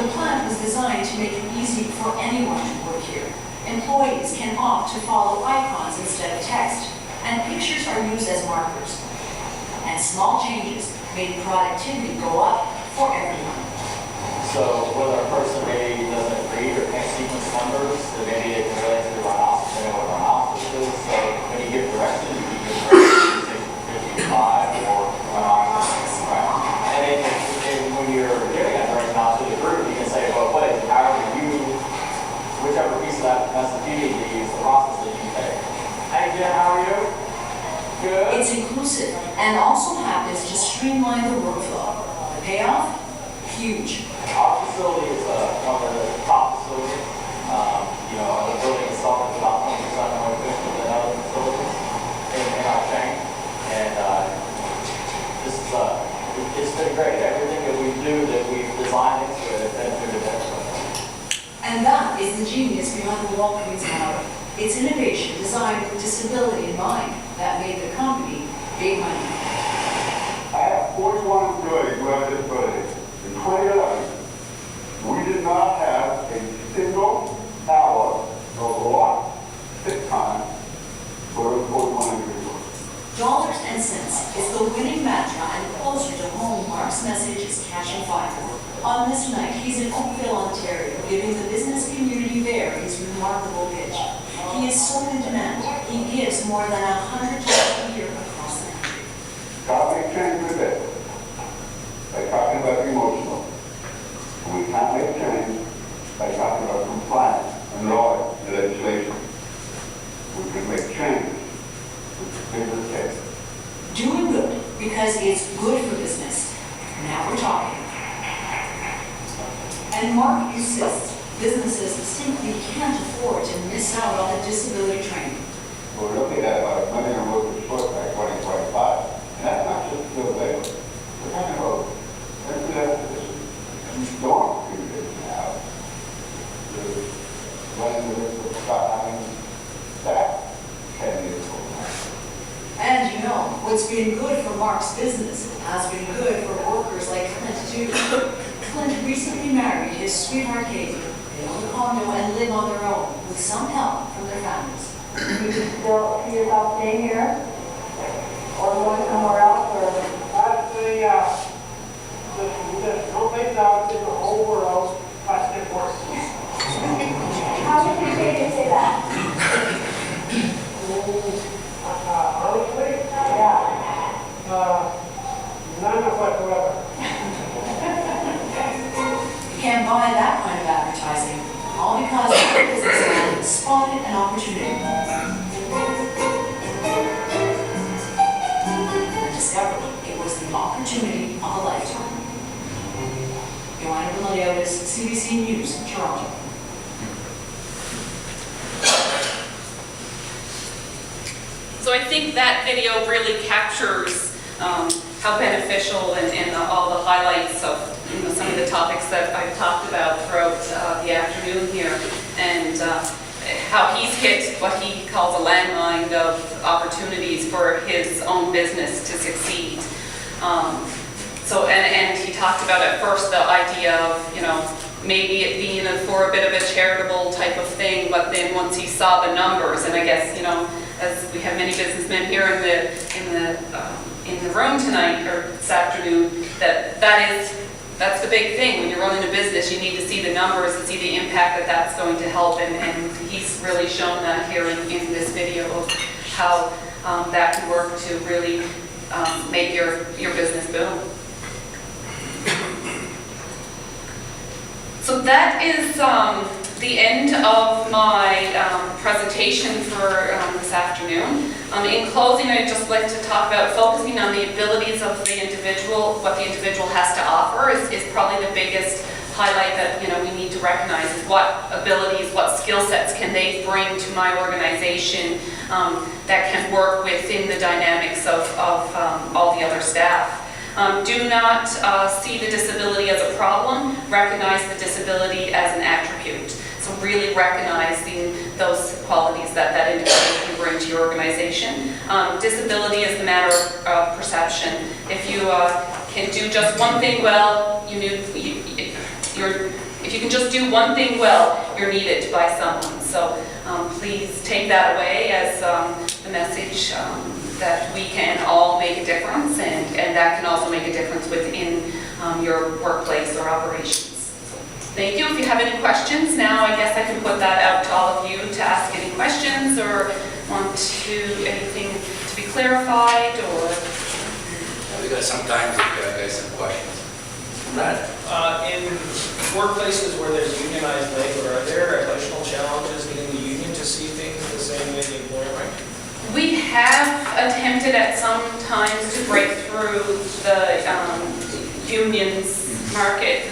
The plan was designed to make it easy for anyone to work here. Employees can opt to follow icons instead of text, and pictures are used as markers. And small changes made productivity go up for everyone. So whether a person maybe doesn't read or can't sequence numbers, then maybe they can relate to the rhinoceros, they know what rhinoceros is. So when you give directions, you can give directions 55 or rhinoceros, right? And when you're giving that direction out to the group, you can say both ways. However you, whichever piece of that message you need to use, the process that you take. Hey Jen, how are you? Good. It's inclusive and also happens to streamline the workflow. The payoff? Huge. Our facility is one of the top facilities. The building itself is about 20% more efficient than other facilities in our chain. And it's been great. Everything that we do, that we've designed into it, has been through the benefit. And that is the genius behind the Walgreens model. It's innovation designed with disability in mind that made the company big money. I have 41 employees who have disabilities. In 2011, we did not have a single hour of block sick time for those 41 individuals. Dollars and cents is the winning mantra, and closer to home, Mark's message is catching fire. On this night, he's in Oakville, Ontario, giving the business community there his remarkable pitch. He is so in demand, he gives more than 100 talks a year across the country. God make change with it by talking about the emotional. And we can't make change by talking about compliance and law and legislation. We can make business case. Doing good because it's good for business. Now we're talking. And Mark insists businesses simply can't afford to miss out on the disability training. We're looking at about $1 million worth of short by 2025. And that's not just skilled labor. We're talking about every other position. And you don't do this now. You're running the risk of not having staff 10 years from now. And you know, what's been good for Mark's business has been good for workers like Clint too. Clint recently married his sweetheart Katie. They own a condo and live on their own with some help from their families. You can still see yourself staying here, or going somewhere else, or Actually, there's no place out in the whole world that's been worse. how would you say that? Honestly, Yeah. none of whatsoever. You can't buy that kind of advertising, all because a businessman spotted an opportunity. And discovered it was the opportunity of a lifetime. Joanna Villalobos, CBC News, Toronto. So I think that video really captures how beneficial and all the highlights of some of the topics that I've talked about throughout the afternoon here, and how he's hit what he calls a landmine of opportunities for his own business to succeed. And he talked about at first the idea of, maybe it being for a bit of a charitable type of thing, but then once he saw the numbers, and I guess, as we have many businessmen here in the room tonight or this afternoon, that's the big thing. When you're running a business, you need to see the numbers and see the impact that's going to help, and he's really shown that here in this video of how that can work to really make your business boom. So that is the end of my presentation for this afternoon. In closing, I'd just like to talk about focusing on the abilities of the individual. What the individual has to offer is probably the biggest highlight that we need to recognize, is what abilities, what skill sets can they bring to my organization that can work within the dynamics of all the other staff. Do not see the disability as a problem, recognize the disability as an attribute. So really recognizing those qualities that individual can bring to your organization. Disability is a matter of perception. If you can do just one thing well, if you can just do one thing well, you're needed by someone. So please take that away as the message that we can all make a difference, and that can also make a difference within your workplace or operations. Thank you. If you have any questions now, I guess I can put that out to all of you to ask any questions or want anything to be clarified or... We got some time to guys some questions. Brad? In workplaces where there's unionized labor, are there additional challenges getting the union to see things the same way the employer might? We have attempted at some times to break through the unions market.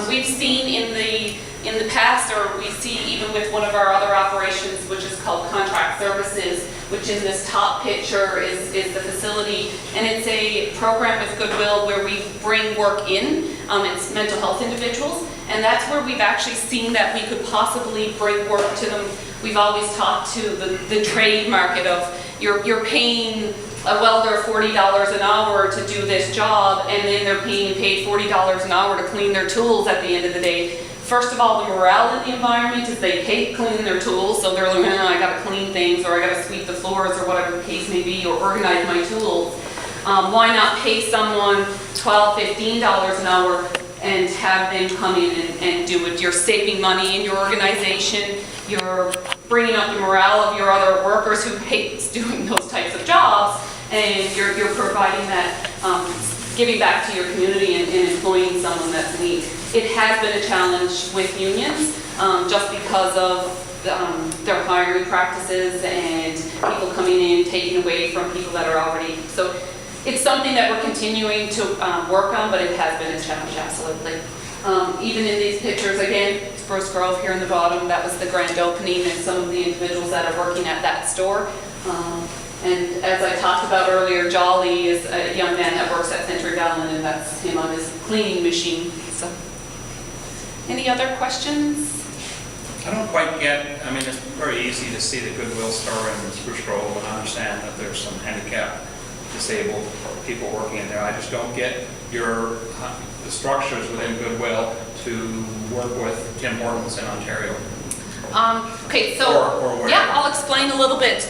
We've seen in the past, or we see even with one of our other operations, which is called Contract Services, which in this top picture is the facility, and it's a program with Goodwill where we bring work in. It's mental health individuals, and that's where we've actually seen that we could possibly bring work to them. We've always talked to the trade market of you're paying a welder $40 an hour to do this job, and then they're being paid $40 an hour to clean their tools at the end of the day. First of all, the morale in the environment is they hate cleaning their tools, so they're like, I gotta clean things, or I gotta sweep the floors, or whatever the case may be, or organize my tools. Why not pay someone $12, $15 an hour and have them come in and do it? You're saving money in your organization, you're bringing up the morale of your other workers who hate doing those types of jobs, and you're providing that, giving back to your community and employing someone that's weak. It has been a challenge with unions, just because of their hiring practices and people coming coming in, taking away from people that are already, so it's something that we're continuing to work on, but it has been a challenge, absolutely. Even in these pictures, again, Spruce Grove here in the bottom, that was the grand opening, and some of the individuals that are working at that store. And as I talked about earlier, Jolly is a young man that works at Century Valley, and that's him on his cleaning machine. So, any other questions? I don't quite get, I mean, it's very easy to see the Goodwill store in Spruce Grove and understand that there's some handicapped, disabled people working in there. I just don't get the structures within Goodwill to work with Tim Hortons in Ontario. Okay, so, yeah, I'll explain a little bit.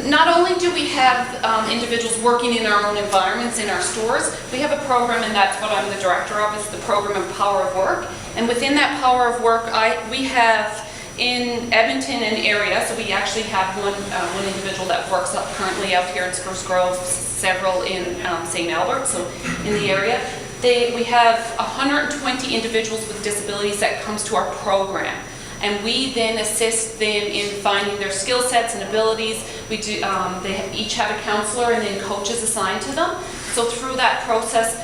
Not only do we have individuals working in our own environments in our stores, we have a program, and that's what I'm the director of, is the program of Power of Work. And within that Power of Work, we have in Edmonton and area, so we actually have one individual that works currently out here in Spruce Grove, several in St. Albert, so in the area. We have 120 individuals with disabilities that comes to our program. And we then assist them in finding their skill sets and abilities. We do, they each have a counselor and then coaches assigned to them. So through that process,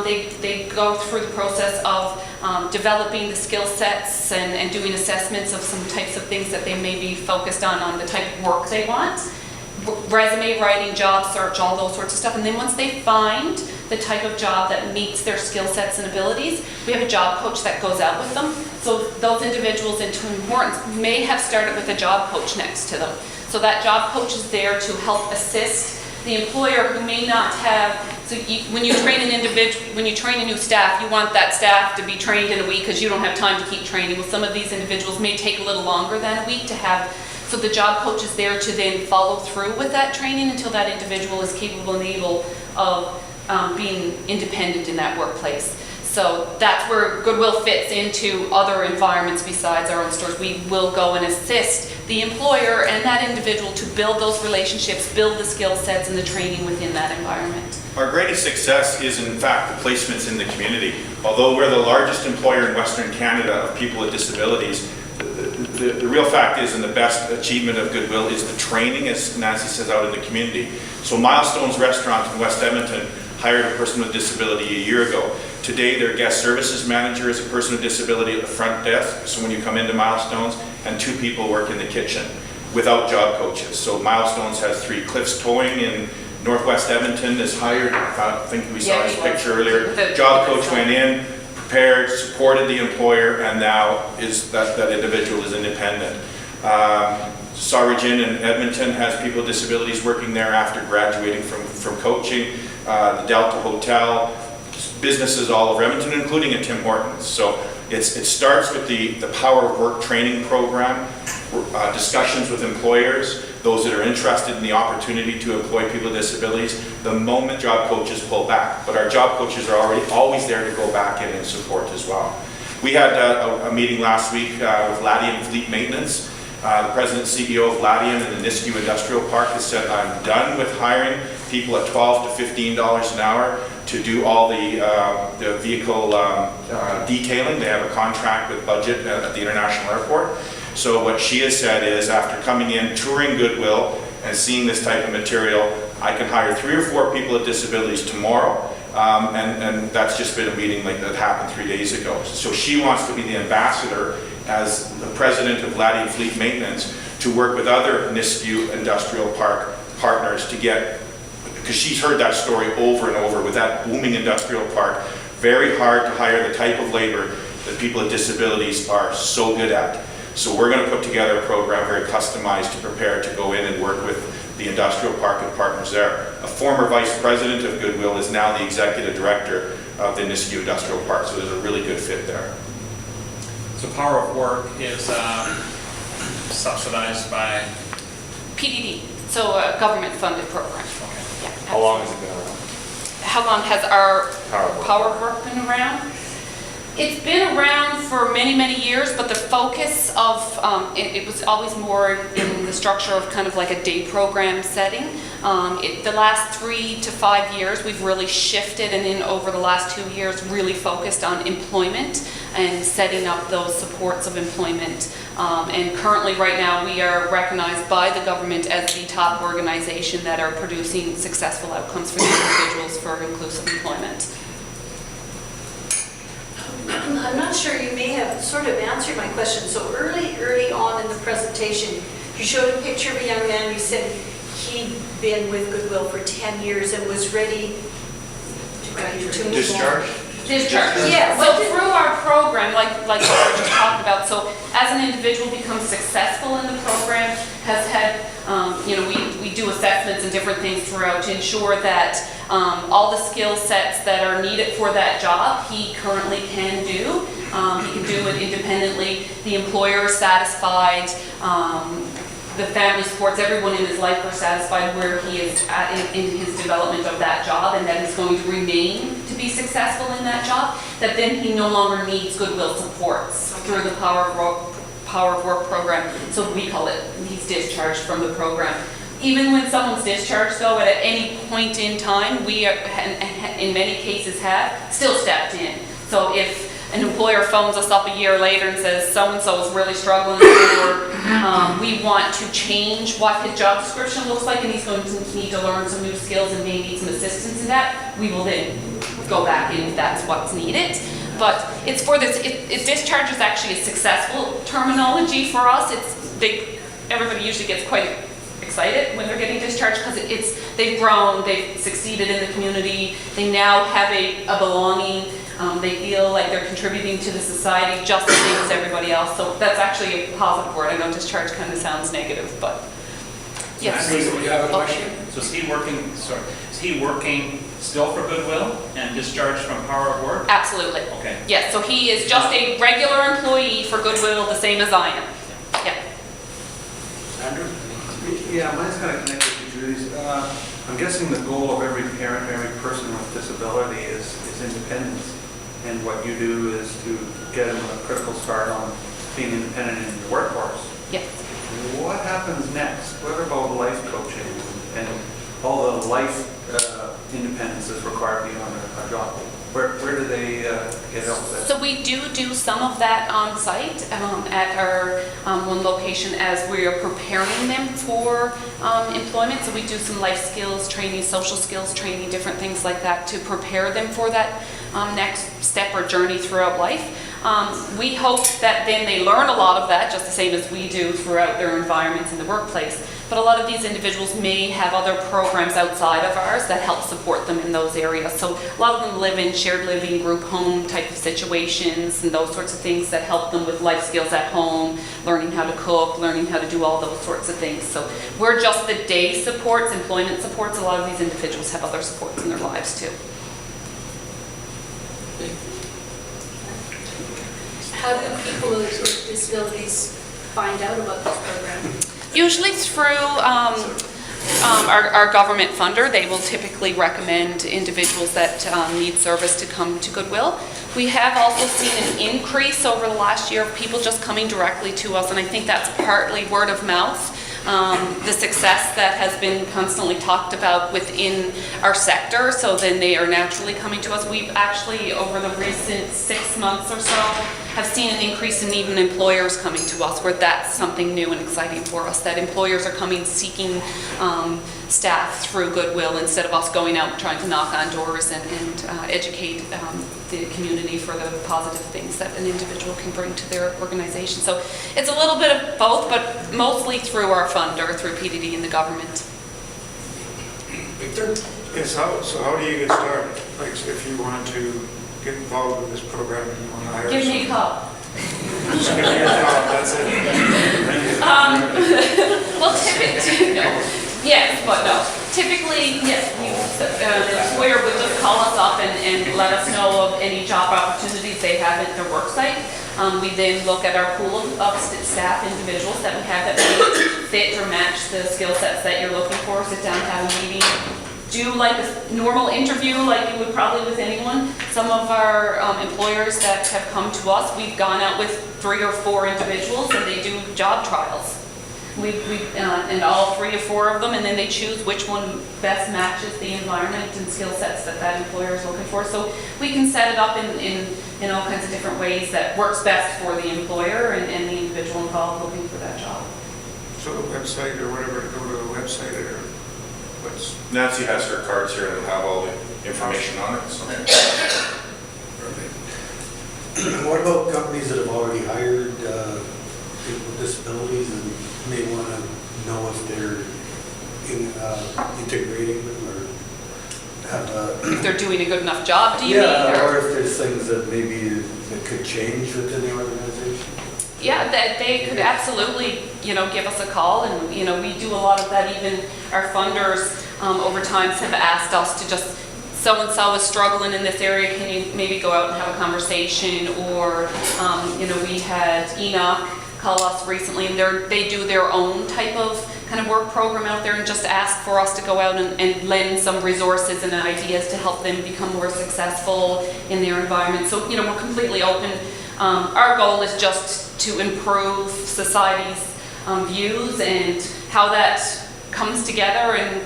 they go through the process of developing the skill sets and doing assessments of some types of things that they may be focused on the type of work they want. Resume writing, job search, all those sorts of stuff. And then once they find the type of job that meets their skill sets and abilities, we have a job coach that goes out with them. So those individuals in Tim Hortons may have started with a job coach next to them. So that job coach is there to help assist the employer who may not have, so when you train an individual, when you train a new staff, you want that staff to be trained in a week because you don't have time to keep training. Well, some of these individuals may take a little longer than a week to have. So the job coach is there to then follow through with that training until that individual is capable and able of being independent in that workplace. So that's where Goodwill fits into other environments besides our own stores. We will go and assist the employer and that individual to build those relationships, build the skill sets and the training within that environment. Our greatest success is, in fact, the placements in the community. Although we're the largest employer in Western Canada of people with disabilities, the real fact is, and the best achievement of Goodwill is the training, as Nancy says, out in the community. So Milestones Restaurant in West Edmonton hired a person with disability a year ago. Today, their guest services manager is a person with disability at the front desk. So when you come into Milestones, and 2 people work in the kitchen without job coaches. So Milestones has 3. Cliffs Towing in Northwest Edmonton is hired. I think we saw his picture earlier. Job coach went in, prepared, supported the employer, and now is that individual is independent. Sargent in Edmonton has people with disabilities working there after graduating from coaching. The Delta Hotel, businesses all over Edmonton, including at Tim Hortons. So it starts with the Power of Work training program, discussions with employers, those that are interested in the opportunity to employ people with disabilities, the moment job coaches pull back. But our job coaches are always there to go back in and support as well. We had a meeting last week with Latium Fleet Maintenance. The president and CEO of Latium in the Nisku Industrial Park has said, I'm done with hiring people at $12 to $15 an hour to do all the vehicle detailing. They have a contract with Budget at the International Airport. So what she has said is, after coming in, touring Goodwill, and seeing this type of material, I can hire 3 or 4 people with disabilities tomorrow. And that's just been a meeting like that happened 3 days ago. So she wants to be the ambassador as the president of Latium Fleet Maintenance to work with other Nisku Industrial Park partners to get, because she's heard that story over and over with that booming industrial park, very hard to hire the type of labor that people with disabilities are so good at. So we're going to put together a program very customized to prepare to go in and work with the industrial park and partners there. A former vice president of Goodwill is now the executive director of the Nisku Industrial Park, so there's a really good fit there. So Power of Work is subsidized by? PDD, so a government-funded program. Okay. Yeah, How long has it been around? How long has our Power of Work been around? It's been around for many, many years, but the focus of, it was always more in the structure of kind of like a day program setting. The last 3 to 5 years, we've really shifted, and then over the last 2 years, really focused on employment. and setting up those supports of employment. And currently, right now, we are recognized by the government as the top organization that are producing successful outcomes for the individuals for inclusive employment. I'm not sure, you may have sort of answered my question. So early on in the presentation, you showed a picture of a young man. You said he'd been with Goodwill for 10 years and was ready to move Discharge? Discharge. Yeah. So through our program, like what we were just talking about, so as an individual becomes successful in the program, has had, we do assessments and different things throughout to ensure that all the skill sets that are needed for that job, he currently can do. He can do it independently. The employer is satisfied. The family supports, everyone in his life are satisfied where he is at in his development of that job, and that he's going to remain to be successful in that job, that then he no longer needs Goodwill supports through the Power of Work program. So we call it, he's discharged from the program. Even when someone's discharged, though, at any point in time, we are, in many cases have still stepped in. So if an employer phones us up a year later and says so-and-so is really struggling, or we want to change what his job description looks like and he's going to need to learn some new skills and may need some assistance in that, we will then go back in if that's what's needed. But it's for this, discharge is actually a successful terminology for us. Everybody usually gets quite excited when they're getting discharged because they've grown, they've succeeded in the community, they now have a belonging. They feel like they're contributing to the society just the same as everybody else. So that's actually a positive word. I know discharge kind of sounds negative, but yes. You have a question? So is he working still for Goodwill and discharged from Power of Work? Absolutely. Okay. Yes, so he is just a regular employee for Goodwill, the same as I am. Yeah. Andrew? Yeah, mine's kind of connected to Judy's. I'm guessing the goal of every parent, every person with disability is independence. And what you do is to get them a critical start on being independent in your workforce. Yes. What happens next? What about life coaching and all the life independence that's required beyond a job? Where do they get help with that? So we do some of that on site at our one location as we are preparing them for employment. So we do some life skills training, social skills training, different things like that to prepare them for that next step or journey throughout life. We hope that then they learn a lot of that, just the same as we do throughout their environments in the workplace. But a lot of these individuals may have other programs outside of ours that help support them in those areas. So a lot of them live in shared living, group home type of situations and those sorts of things that help them with life skills at home, learning how to cook, learning how to do all those sorts of things. So we're just the day supports, employment supports. A lot of these individuals have other supports in their lives too. How do people with disabilities find out about this program? Usually through our government funder. They will typically recommend individuals that need service to come to Goodwill. We have also seen an increase over the last year of people just coming directly to us, and I think that's partly word of mouth. The success that has been constantly talked about within our sector, so then they are naturally coming to us. We've actually, over the recent 6 months or so, have seen an increase in even employers coming to us, where that's something new and exciting for us, that employers are coming seeking staff through Goodwill instead of us going out trying to knock on doors and educate the community for the positive things that an individual can bring to their organization. So it's a little bit of both, but mostly through our funder, through PDD and the government. Victor? Yes, so how do you get started? Like if you wanted to get involved with this program and you want to hire Give me a call. Just give me a call, that's it. Well, typically, no. Yes, but no. Typically, yes, the employer would just call us up and let us know of any job opportunities they have at their work site. We then look at our pool of staff individuals that we have that may fit or match the skill sets that you're looking for, sit down, have a meeting, do like a normal interview like you would probably with anyone. Some of our employers that have come to us, we've gone out with 3 or 4 individuals and they do job trials. And all 3 or 4 of them, and then they choose which one best matches the environment and skill sets that that employer is looking for. So we can set it up in all kinds of different ways that works best for the employer and the individual involved looking for that job. So the website or whatever, to go to the website or what's? Nancy has her cards here and have all the information on it, so. What about companies that have already hired people with disabilities and may want to know if they're integrating them or have a... If they're doing a good enough job, do you mean? Yeah, or if there's things that maybe that could change within the organization? Yeah, that they could absolutely, give us a call, and, we do a lot of that. Even our funders over time have asked us to just, so-and-so is struggling in this area, can you maybe go out and have a conversation? Or, we had Enoch call us recently, and they do their own type of kind of work program out there and just ask for us to go out and lend some resources and ideas to help them become more successful in their environment. So, we're completely open. Our goal is just to improve society's views and how that comes together, and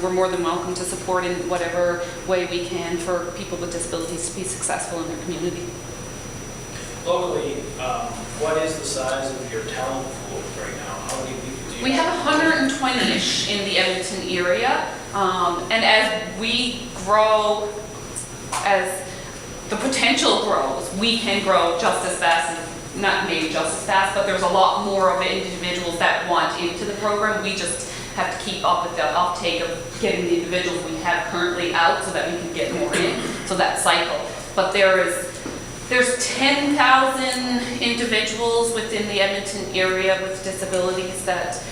we're more than welcome to support in whatever way we can for people with disabilities to be successful in their community. Locally, what is the size of your talent pool right now? How many people do you We have 120-ish in the Edmonton area, and as we grow, as the potential grows, we can grow just as fast, and not maybe just as fast, but there's a lot more of individuals that want into the program. We just have to keep up with the uptake of getting the individuals we have currently out so that we can get more in, so that cycle. But there's 10,000 individuals within the Edmonton area with disabilities that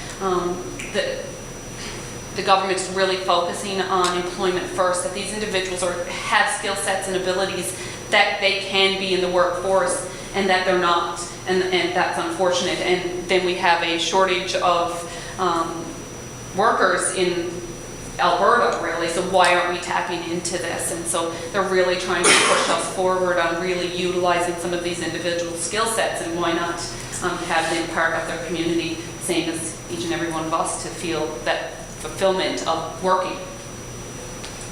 the government's really focusing on employment first, that these individuals have skill sets and abilities that they can be in the workforce and that they're not, and that's unfortunate. And then we have a shortage of workers in Alberta, really, so why aren't we tapping into this? And so they're really trying to push us forward on really utilizing some of these individual skill sets, and why not have them part of their community, same as each and every one of us, to feel that fulfillment of working.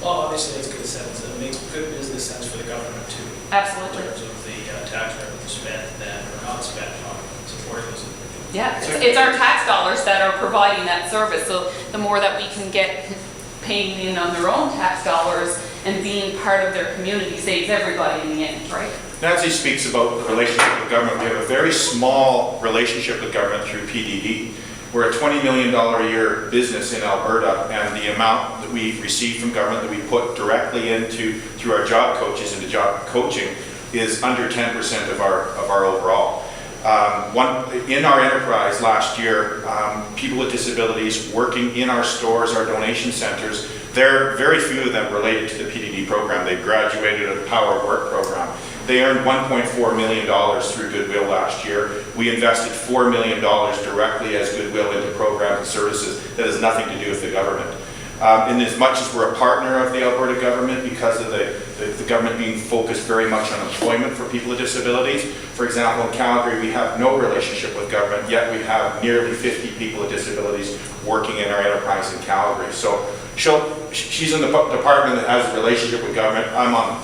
Well, obviously it's good sense. It makes good business sense for the government too. Absolutely. In terms of the tax revenue spent then or not spent on supporting those individuals. Yeah, it's our tax dollars that are providing that service. So the more that we can get paying in on their own tax dollars and being part of their community saves everybody in the end, right? Nancy speaks about the relationship with government. We have a very small relationship with government through PDD. We're a $20 million a year business in Alberta, and the amount that we receive from government that we put directly into, through our job coaches into job coaching, is under 10% of our overall. In our enterprise last year, people with disabilities working in our stores, our donation centers, very few of them related to the PDD program. They graduated a Power of Work program. They earned $1.4 million through Goodwill last year. We invested $4 million directly as Goodwill into programs and services that has nothing to do with the government. In as much as we're a partner of the Alberta government, because of the government being focused very much on employment for people with disabilities. For example, in Calgary, we have no relationship with government, yet we have nearly 50 people with disabilities working in our enterprise in Calgary. So she's in the department that has a relationship with government. I'm on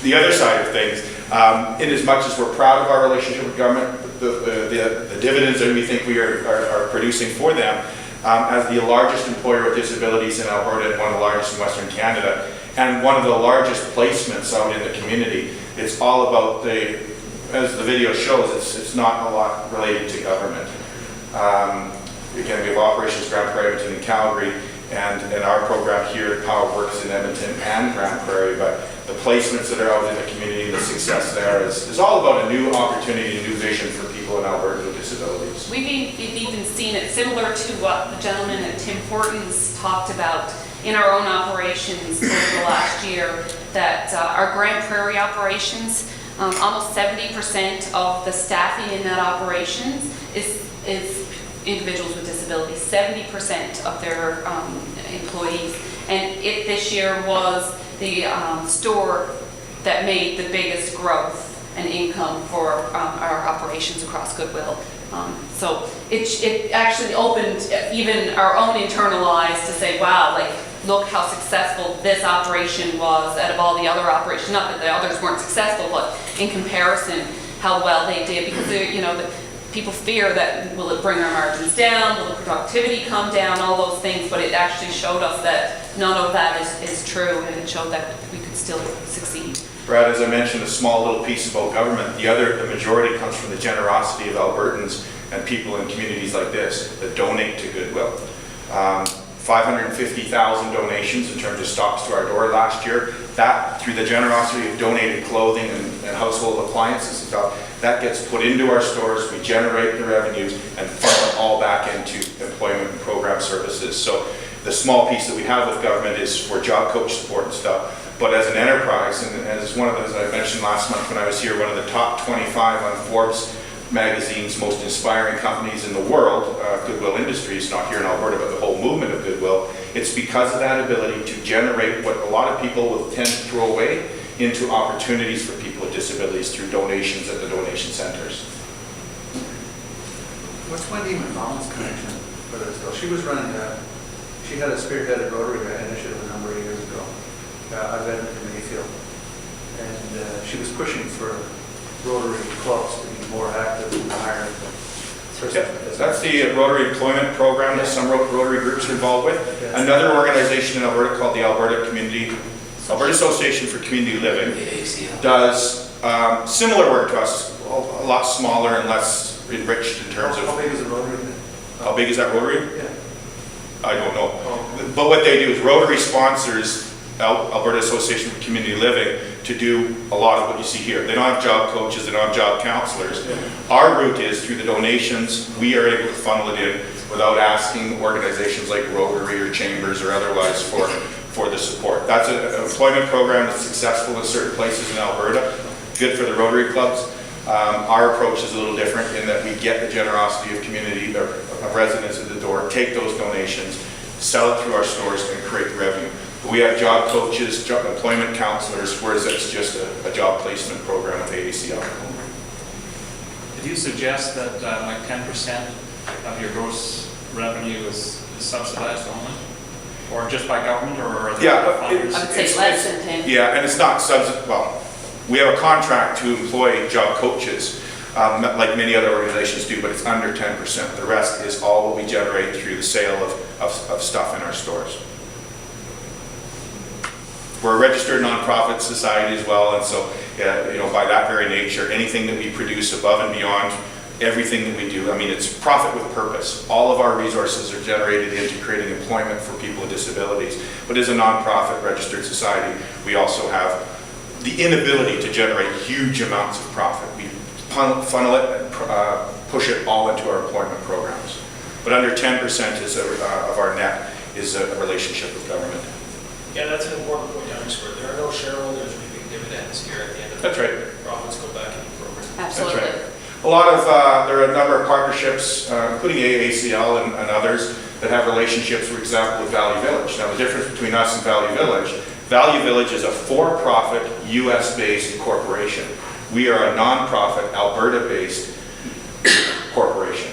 the other side of things. In as much as we're proud of our relationship with government, the dividends that we think we are producing for them, as the largest employer with disabilities in Alberta and one of the largest in Western Canada, and one of the largest placements out in the community. It's all about as the video shows, it's not a lot related to government. Again, we have operations Grand Prairie, Edmonton, and Calgary, and our program here at Power Works in Edmonton and Grand Prairie, but the placements that are out in the community, the success there is all about a new opportunity, a new vision for people in Alberta with disabilities. We've even seen it similar to what the gentleman at Tim Hortons talked about in our own operations over the last year, that our Grand Prairie operations, almost 70% of the staffing in that operations is individuals with disabilities, 70% of their employees. And this year was the store that made the biggest growth. an income for our operations across Goodwill. So it actually opened even our own internal eyes to say, wow, like, look how successful this operation was out of all the other operations. Not that the others weren't successful, but in comparison, how well they did. Because people fear that, will it bring our margins down? Will the productivity come down? All those things. But it actually showed us that none of that is true, and it showed that we could still succeed. Brad, as I mentioned, a small little piece about government. The majority comes from the generosity of Albertans and people in communities like this that donate to Goodwill. 550,000 donations in terms of stocks to our door last year. That, through the generosity of donated clothing and household appliances and stuff, that gets put into our stores. We generate the revenues and funnel it all back into employment and program services. So the small piece that we have with government is for job coach support and stuff. But as an enterprise, and as one of those I mentioned last month when I was here, one of the top 25 on Forbes magazine's most inspiring companies in the world, Goodwill Industries, not here in Alberta, but the whole movement of Goodwill, it's because of that ability to generate what a lot of people will tend to throw away into opportunities for people with disabilities through donations at the donation centers. What's Wendy McDonald's connection for this though? She was running she had a spearheaded Rotary initiative a number of years ago. I've been in Mayfield, and she was pushing for Rotary clubs to be more active in hiring. That's the Rotary Employment Program that some Rotary groups are involved with. Another organization in Alberta called the Alberta Association for Community Living does similar work to us, a lot smaller and less enriched in terms of... How big is the Rotary? How big is that Rotary? Yeah. I don't know. But what they do is Rotary sponsors Alberta Association for Community Living to do a lot of what you see here. They don't have job coaches, they don't have job counselors. Our route is through the donations, we are able to funnel it in without asking organizations like Rotary or Chambers or otherwise for the support. That's an employment program that's successful in certain places in Alberta, good for the Rotary clubs. Our approach is a little different in that we get the generosity of community, of residents at the door, take those donations, sell it through our stores and create revenue. We have job coaches, employment counselors, whereas it's just a job placement program with AACL. Did you suggest that like 10% of your gross revenue is subsidized only? Or just by government, or are there other funders? I would say less than 10. Yeah, and it's not subsidized. Well, we have a contract to employ job coaches, like many other organizations do, but it's under 10%. The rest is all what we generate through the sale of stuff in our stores. We're a registered nonprofit society as well, and so by that very nature, anything that we produce above and beyond everything that we do, I mean, it's profit with purpose. All of our resources are generated into creating employment for people with disabilities. But as a nonprofit registered society, we also have the inability to generate huge amounts of profit. We funnel it and push it all into our employment programs. But under 10% of our net is a relationship with government. Yeah, that's an important point to underscore. There are no shareholders reaping dividends here at the end of That's the day. right. Profits go back into the program. Absolutely. That's right. A lot of, there are a number of partnerships, including AACL and others, that have relationships, for example, with Valley Village. Now, the difference between us and Valley Village is a for-profit, US-based corporation. We are a non-profit, Alberta-based corporation.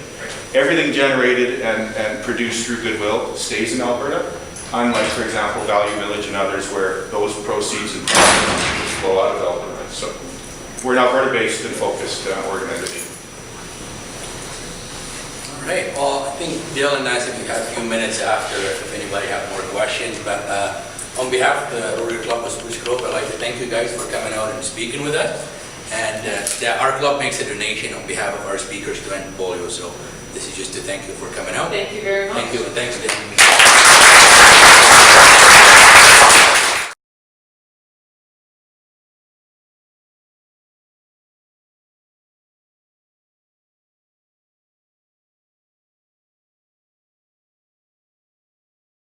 Everything generated and produced through Goodwill stays in Alberta, unlike, for example, Valley Village and others, where those proceeds and profits flow out of Alberta. So we're an Alberta-based and focused organization. All right. Well, I think Dale and Nancy, we have a few minutes after if anybody have more questions. But on behalf of the Rotary Club of Spruce Grove, I'd like to thank you guys for coming out and speaking with us. And our club makes a donation on behalf of our speakers to end polio. So this is just to thank you for coming out. Thank you very much. Thank you, and thanks, Dale.